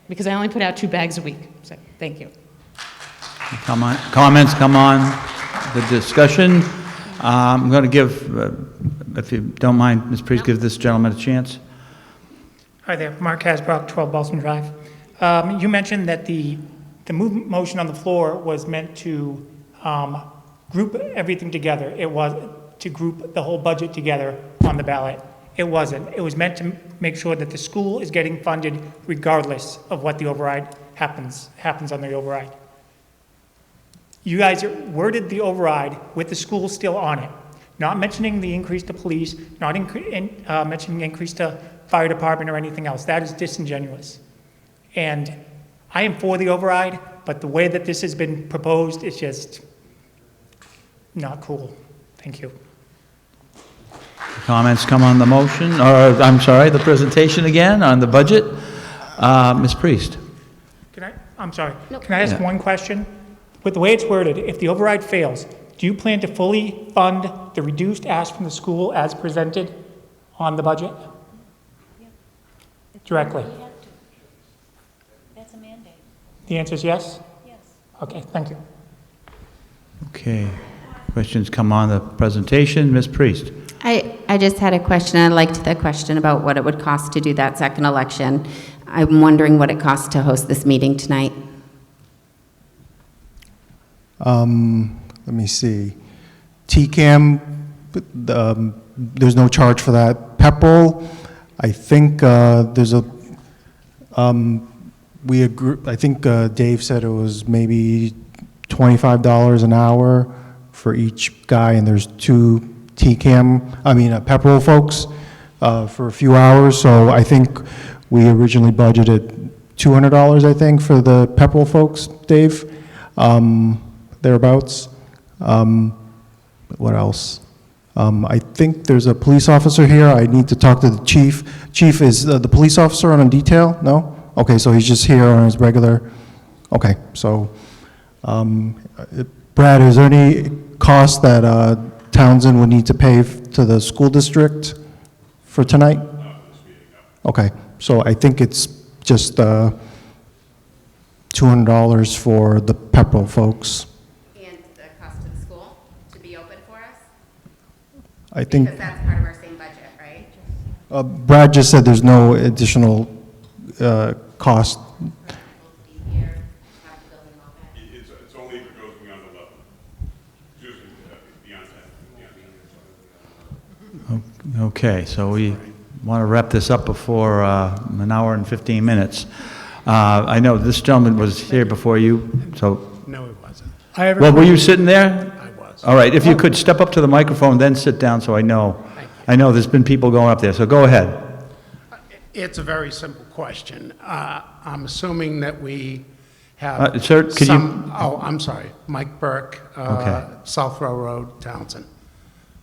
because I only put out 2 bags a week. So thank you. Comments come on the discussion. I'm going to give, if you don't mind, Ms. Priest, give this gentleman a chance. Hi there, Mark Hasbrook, 12 Boston Drive. You mentioned that the motion on the floor was meant to group everything together. It was to group the whole budget together on the ballot. It wasn't. It was meant to make sure that the school is getting funded regardless of what the override happens on the override. You guys worded the override with the school still on it, not mentioning the increase to police, not mentioning increase to fire department or anything else. That is disingenuous. And I am for the override, but the way that this has been proposed is just not cool. Thank you. Comments come on the motion, or I'm sorry, the presentation again on the budget. Ms. Priest. Can I'm sorry. Nope. Can I ask Yeah. one question? With the way it's worded, if the override fails, do you plan to fully fund the reduced ask from the school as presented on the budget? Directly? That's a mandate. The answer is yes? Yes. Okay, thank you. Okay. Questions come on the presentation. Ms. Priest? I just had a question. I liked the question about what it would cost to do that second election. I'm wondering what it costs to host this meeting tonight. Let me see. TCAM, there's no charge for that. Pepperell, I think there's a, we agree, I think Dave said it was maybe $25 an hour for each guy, and there's two Pepperell folks for a few hours, so I think we originally budgeted $200, I think, for the Pepperell folks, Dave, thereabouts. What else? I think there's a police officer here. I need to talk to the chief. Chief, is the police officer on a detail? No? Okay, so he's just here on his regular, okay, so, Brad, is there any cost that Townsend would need to pay to the school district for tonight? Okay, so I think it's just $200 for the Pepperell folks. And the cost to the school to be open for us? I think Because that's part of our same budget, right? Brad just said there's no additional cost. It's only if it goes beyond the level. It's usually beyond that. Okay, so we want to wrap this up before an hour and 15 minutes. I know this gentleman was here before you, so... No, it wasn't. Well, were you sitting there? I was. All right, if you could step up to the microphone, then sit down so I know. I know there's been people going up there, so go ahead. It's a very simple question. I'm assuming that we have Sir, could you... Oh, I'm sorry. Mike Burke, Okay. South Row Road, Townsend.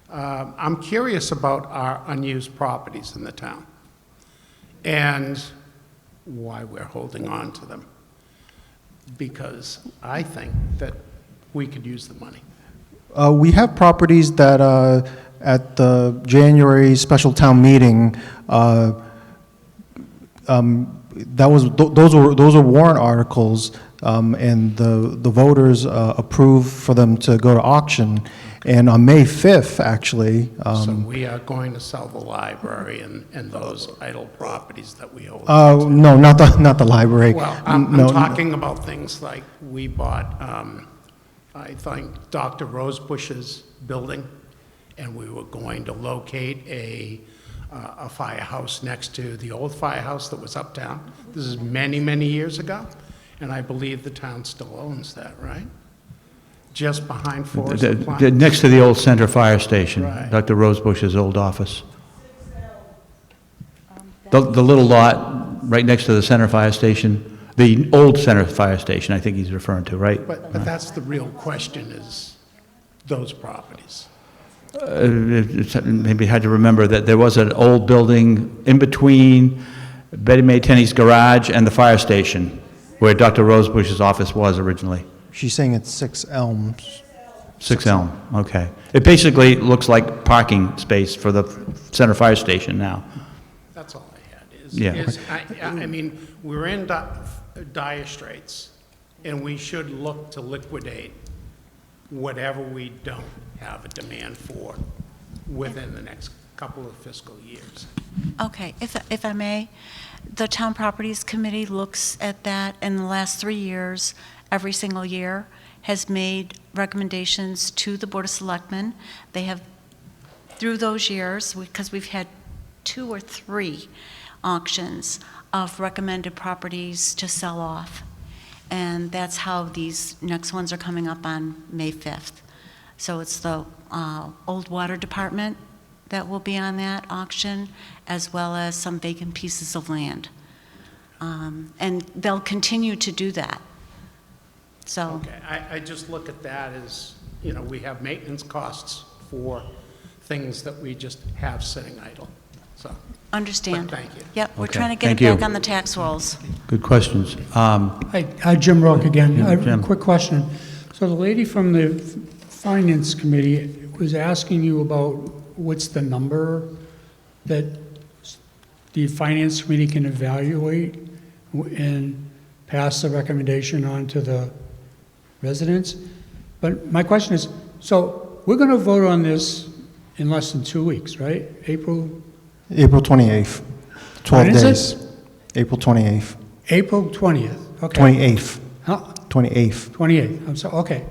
I'm curious about our unused properties in the town and why we're holding on to them. Because I think that we could use the money. We have properties that at the January special town meeting, those were warrant articles, and the voters approved for them to go to auction. And on May 5th, actually. So we are going to sell the library and those idle properties that we hold. No, not the library. Well, I'm No, talking about things like we bought, I think, Dr. Rosebush's building, and we were going to locate a firehouse next to the old firehouse that was uptown. This is many, many years ago, and I believe the town still owns that, right? Just behind Forest Plaza. Next to the old Center Fire Station, Right. Dr. Rosebush's old office. The little lot right next to the Center Fire Station, the old Center Fire Station, I think he's referring to, right? But that's the real question, is those properties. It's maybe had to remember that there was an old building in between Betty Mae Tenney's garage and the fire station, where Dr. Rosebush's office was originally. She's saying it's 6 Elms. 6 Elm, okay. It basically looks like parking space for the Center Fire Station now. That's all I had, Yeah. I mean, we're in dire straits, and we should look to liquidate whatever we don't have a demand for within the next couple of fiscal years. Okay, if I may, the Town Properties Committee looks at that in the last 3 years, every single year, has made recommendations to the Board of Selectmen. They have, through those years, because we've had 2 or 3 auctions of recommended properties to sell off. And that's how these next ones are coming up on May 5th. So it's the old water department that will be on that auction, as well as some vacant pieces of land. And they'll continue to do that. So. Okay, I just look at that as, you know, we have maintenance costs for things that we just have sitting idle. So so. Understand. Thank you. Yep, we're Okay, trying to get thank it back you. on the tax rolls. Good questions. Hi, Jim Roque again. I have a Jim. quick question. So the lady from the Finance Committee was asking you about what's the number that the Finance Committee can evaluate and pass the recommendation on to the residents? But my question is, so we're going to vote on this in less than 2 weeks, right? April 28th, 12 When is days. it? April 28th. April 20th, okay. 28th. Huh? 28th. 28th, I'm sorry, okay.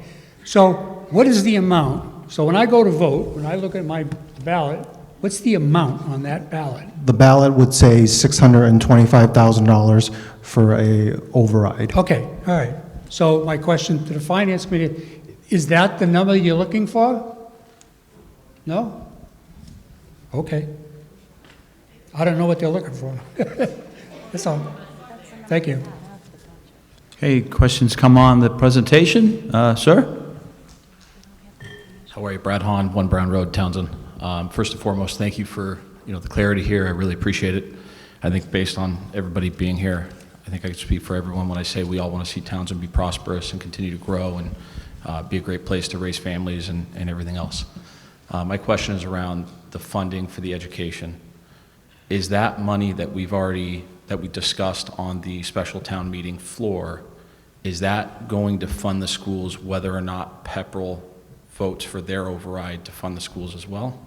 So what is the amount? So when I go to vote, when I look at my ballot, what's the amount on that ballot? The ballot would say $625,000 for a override. Okay, all right. So my question to the Finance Committee, is that the number you're looking for? No? Okay. I don't know what they're looking for. That's all. Thank you. Okay, questions come on the presentation. Sir? How are you? Brad Hahn, 1 Brown Road, Townsend. First and foremost, thank you for the clarity here. I really appreciate it. I think based on everybody being here, I think I can speak for everyone when I say we all want to see Townsend be prosperous and continue to grow and be a great place to raise families and everything else. My question is around the funding for the education. Is that money that we discussed on the special town meeting floor, is that going to fund the schools whether or not Pepperell votes for their override to fund the schools as well?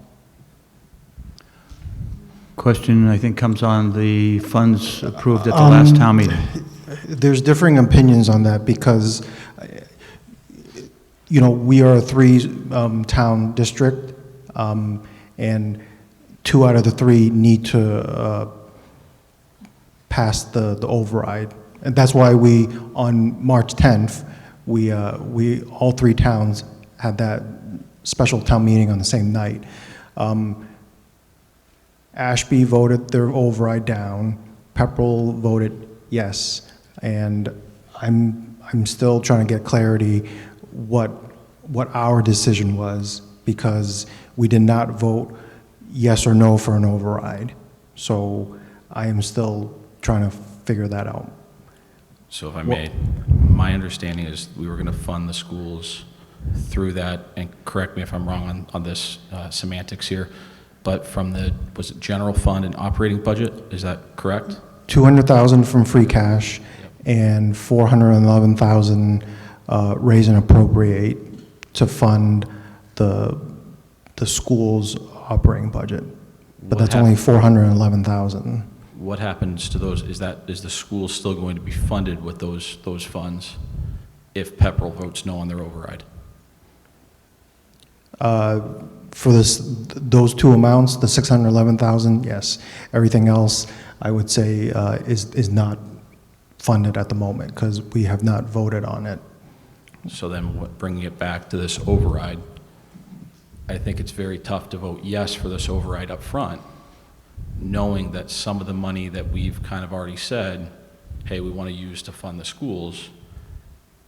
Question, I think, comes on the funds approved at the last town meeting. There's differing opinions on that because, we are a 3-town district, and 2 out of the 3 need to pass the override. And that's why on March 10th, we all 3 towns had that special town meeting on the same night. Ashby voted their override down. Pepperell voted yes, and I'm still trying to get clarity what our decision was because we did not vote yes or no for an override. So I am still trying to figure that out. So if I may, my understanding is we were going to fund the schools through that, and correct me if I'm wrong on this semantics here, but from was it general fund and operating budget, is that correct? $200,000 from free cash and $411,000 raise and appropriate to fund the school's operating budget. But that's only $411,000. What happens to those? Is the school still going to be funded with those funds if Pepperell votes no on their override? For those 2 amounts, the $611,000, yes. Everything else, I would say, is not funded at the moment because we have not voted on it. So then, bringing it back to this override, I think it's very tough to vote yes for this override up front, knowing that some of the money that we've kind of already said, hey, we want to use to fund the schools.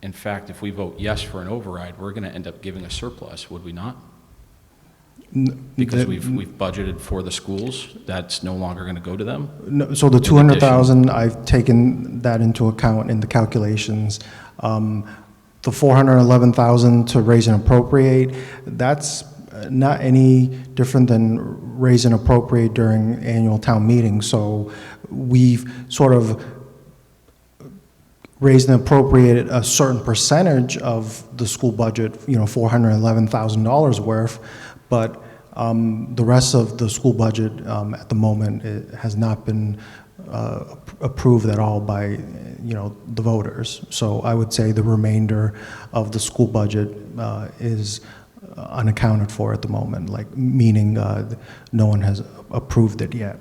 In fact, if we vote yes for an override, we're going to end up giving a surplus, would we not? Because we've budgeted for the schools, that's no longer going to go to them? No, so the $200,000, I've taken that into account in the calculations. The $411,000 to raise and appropriate, that's not any different than raise and appropriate during annual town meeting. So we've sort of raised and appropriated a certain percentage of the school budget, $411,000 worth, but the rest of the school budget at the moment it has not been approved at all by the voters. So I would say the remainder of the school budget is unaccounted for at the moment, meaning no one has approved it yet.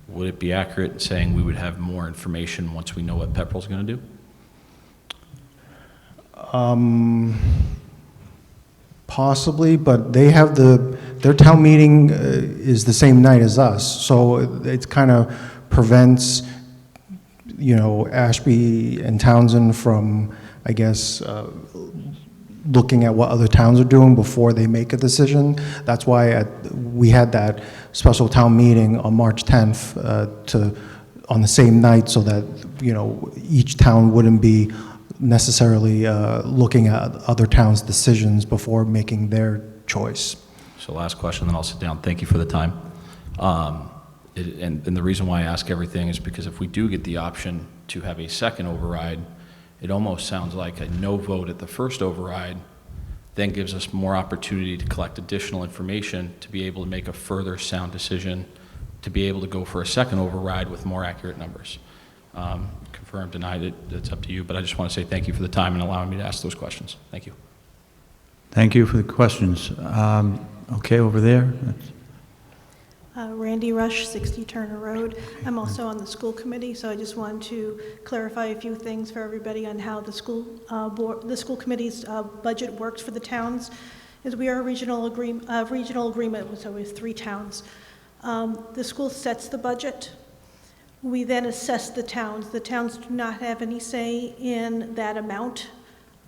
Would it be accurate in saying we would have more information once we know what Pepperell's going to do? Possibly, but they have their town meeting is the same night as us, so it kind of prevents, Ashby and Townsend from, I guess, looking at what other towns are doing before they make a decision. That's why we had that special town meeting on March 10th on the same night, so that, you know, each town wouldn't be necessarily looking at other towns' decisions before making their choice. So last question, then I'll sit down. Thank you for the time. And the reason why I ask everything is because if we do get the option to have a second override, it almost sounds like a no vote at the first override then gives us more opportunity to collect additional information to be able to make a further sound decision, to be able to go for a second override with more accurate numbers. Confirmed, denied, it's up to you, but I just want to say thank you for the time and allowing me to ask those questions. Thank you. Thank you for the questions. Okay, over there. Randy Rush, 60 Turner Road. I'm also on the school committee, so I just wanted to clarify a few things for everybody on how the school committee's budget works for the towns. As we are a regional agreement, so we have 3 towns. The school sets the budget. We then assess the towns. The towns do not have any say in that amount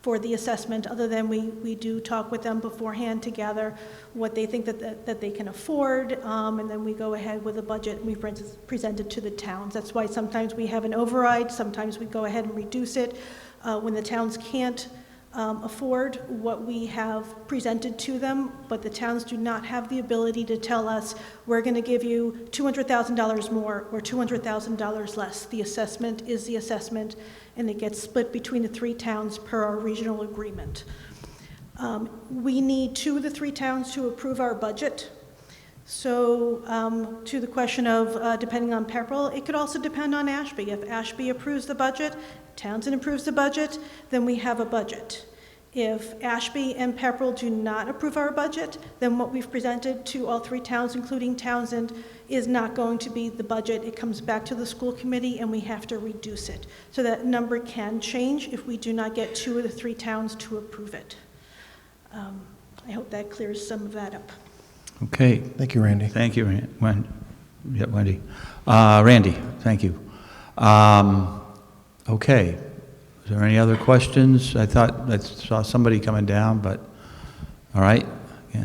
for the assessment, other than we do talk with them beforehand to gather what they think that they can afford, and then we go ahead with a budget and we present it to the towns. That's why sometimes we have an override, sometimes we go ahead and reduce it. When the towns can't afford what we have presented to them, but the towns do not have the ability to tell us, we're going to give you $200,000 more or $200,000 less. The assessment is the assessment, and it gets split between the 3 towns per our regional agreement. We need 2 of the 3 towns to approve our budget. So to the question of depending on Pepperell, it could also depend on Ashby. If Ashby approves the budget, Townsend approves the budget, then we have a budget. If Ashby and Pepperell do not approve our budget, then what we've presented to all 3 towns, including Townsend, is not going to be the budget. It comes back to the school committee and we have to reduce it. So that number can change if we do not get 2 of the 3 towns to approve it. I hope that clears some of that up. Okay. Thank you, Randy. Thank you, Wendy. Randy, thank you. Okay. Is there any other questions? I thought I saw somebody coming down, but all right. Yeah.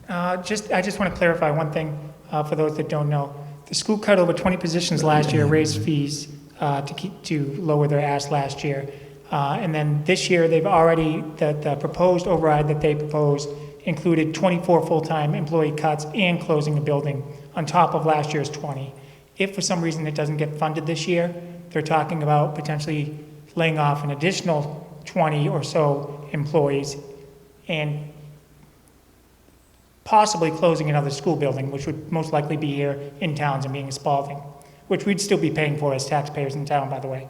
I just want to clarify one thing for those that don't know. The school cut over 20 positions last year, raised fees to lower their ask last year. And then this year, they've already, the proposed override that they proposed included 24 full-time employee cuts and closing the building on top of last year's 20. If for some reason it doesn't get funded this year, they're talking about potentially laying off an additional 20 or so employees and possibly closing another school building, which would most likely be here in Townsend, being Spalding, which we'd still be paying for as taxpayers in town, by the way,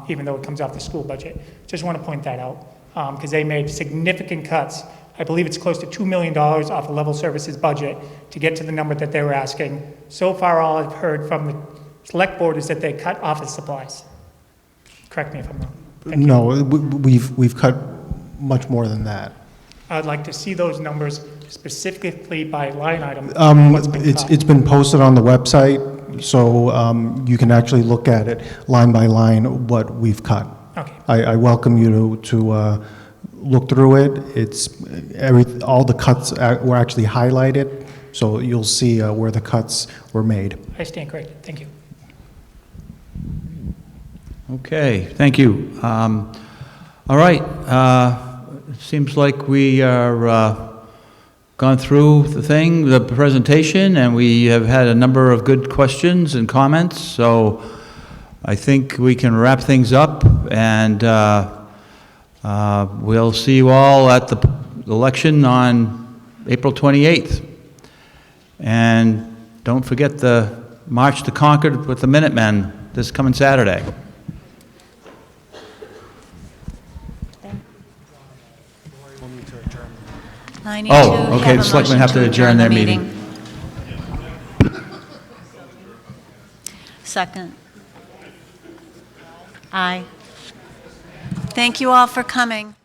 even though it comes off the school budget. Just want to point that out, because they made significant cuts. I believe it's close to $2 million off a level services budget to get to the number that they were asking. So far, all I've heard from the select board is that they cut office supplies. Correct me if I'm wrong. No, we've cut much more than that. I'd like to see those numbers specifically by line item. It's been posted on the website, so you can actually look at it line by line what we've cut. Okay. I welcome you to look through it. It's all the cuts were actually highlighted, so you'll see where the cuts were made. I stand corrected. Thank you. Okay, thank you. All right, it seems like we are gone through the presentation, and we have had a number of good questions and comments, so I think we can wrap things up, and we'll see you all at the election on April 28th. And don't forget the March to Concord with the Minutemen this coming Saturday. I need to okay, the selectmen have to adjourn their meeting. Second. Aye. Thank you all for coming.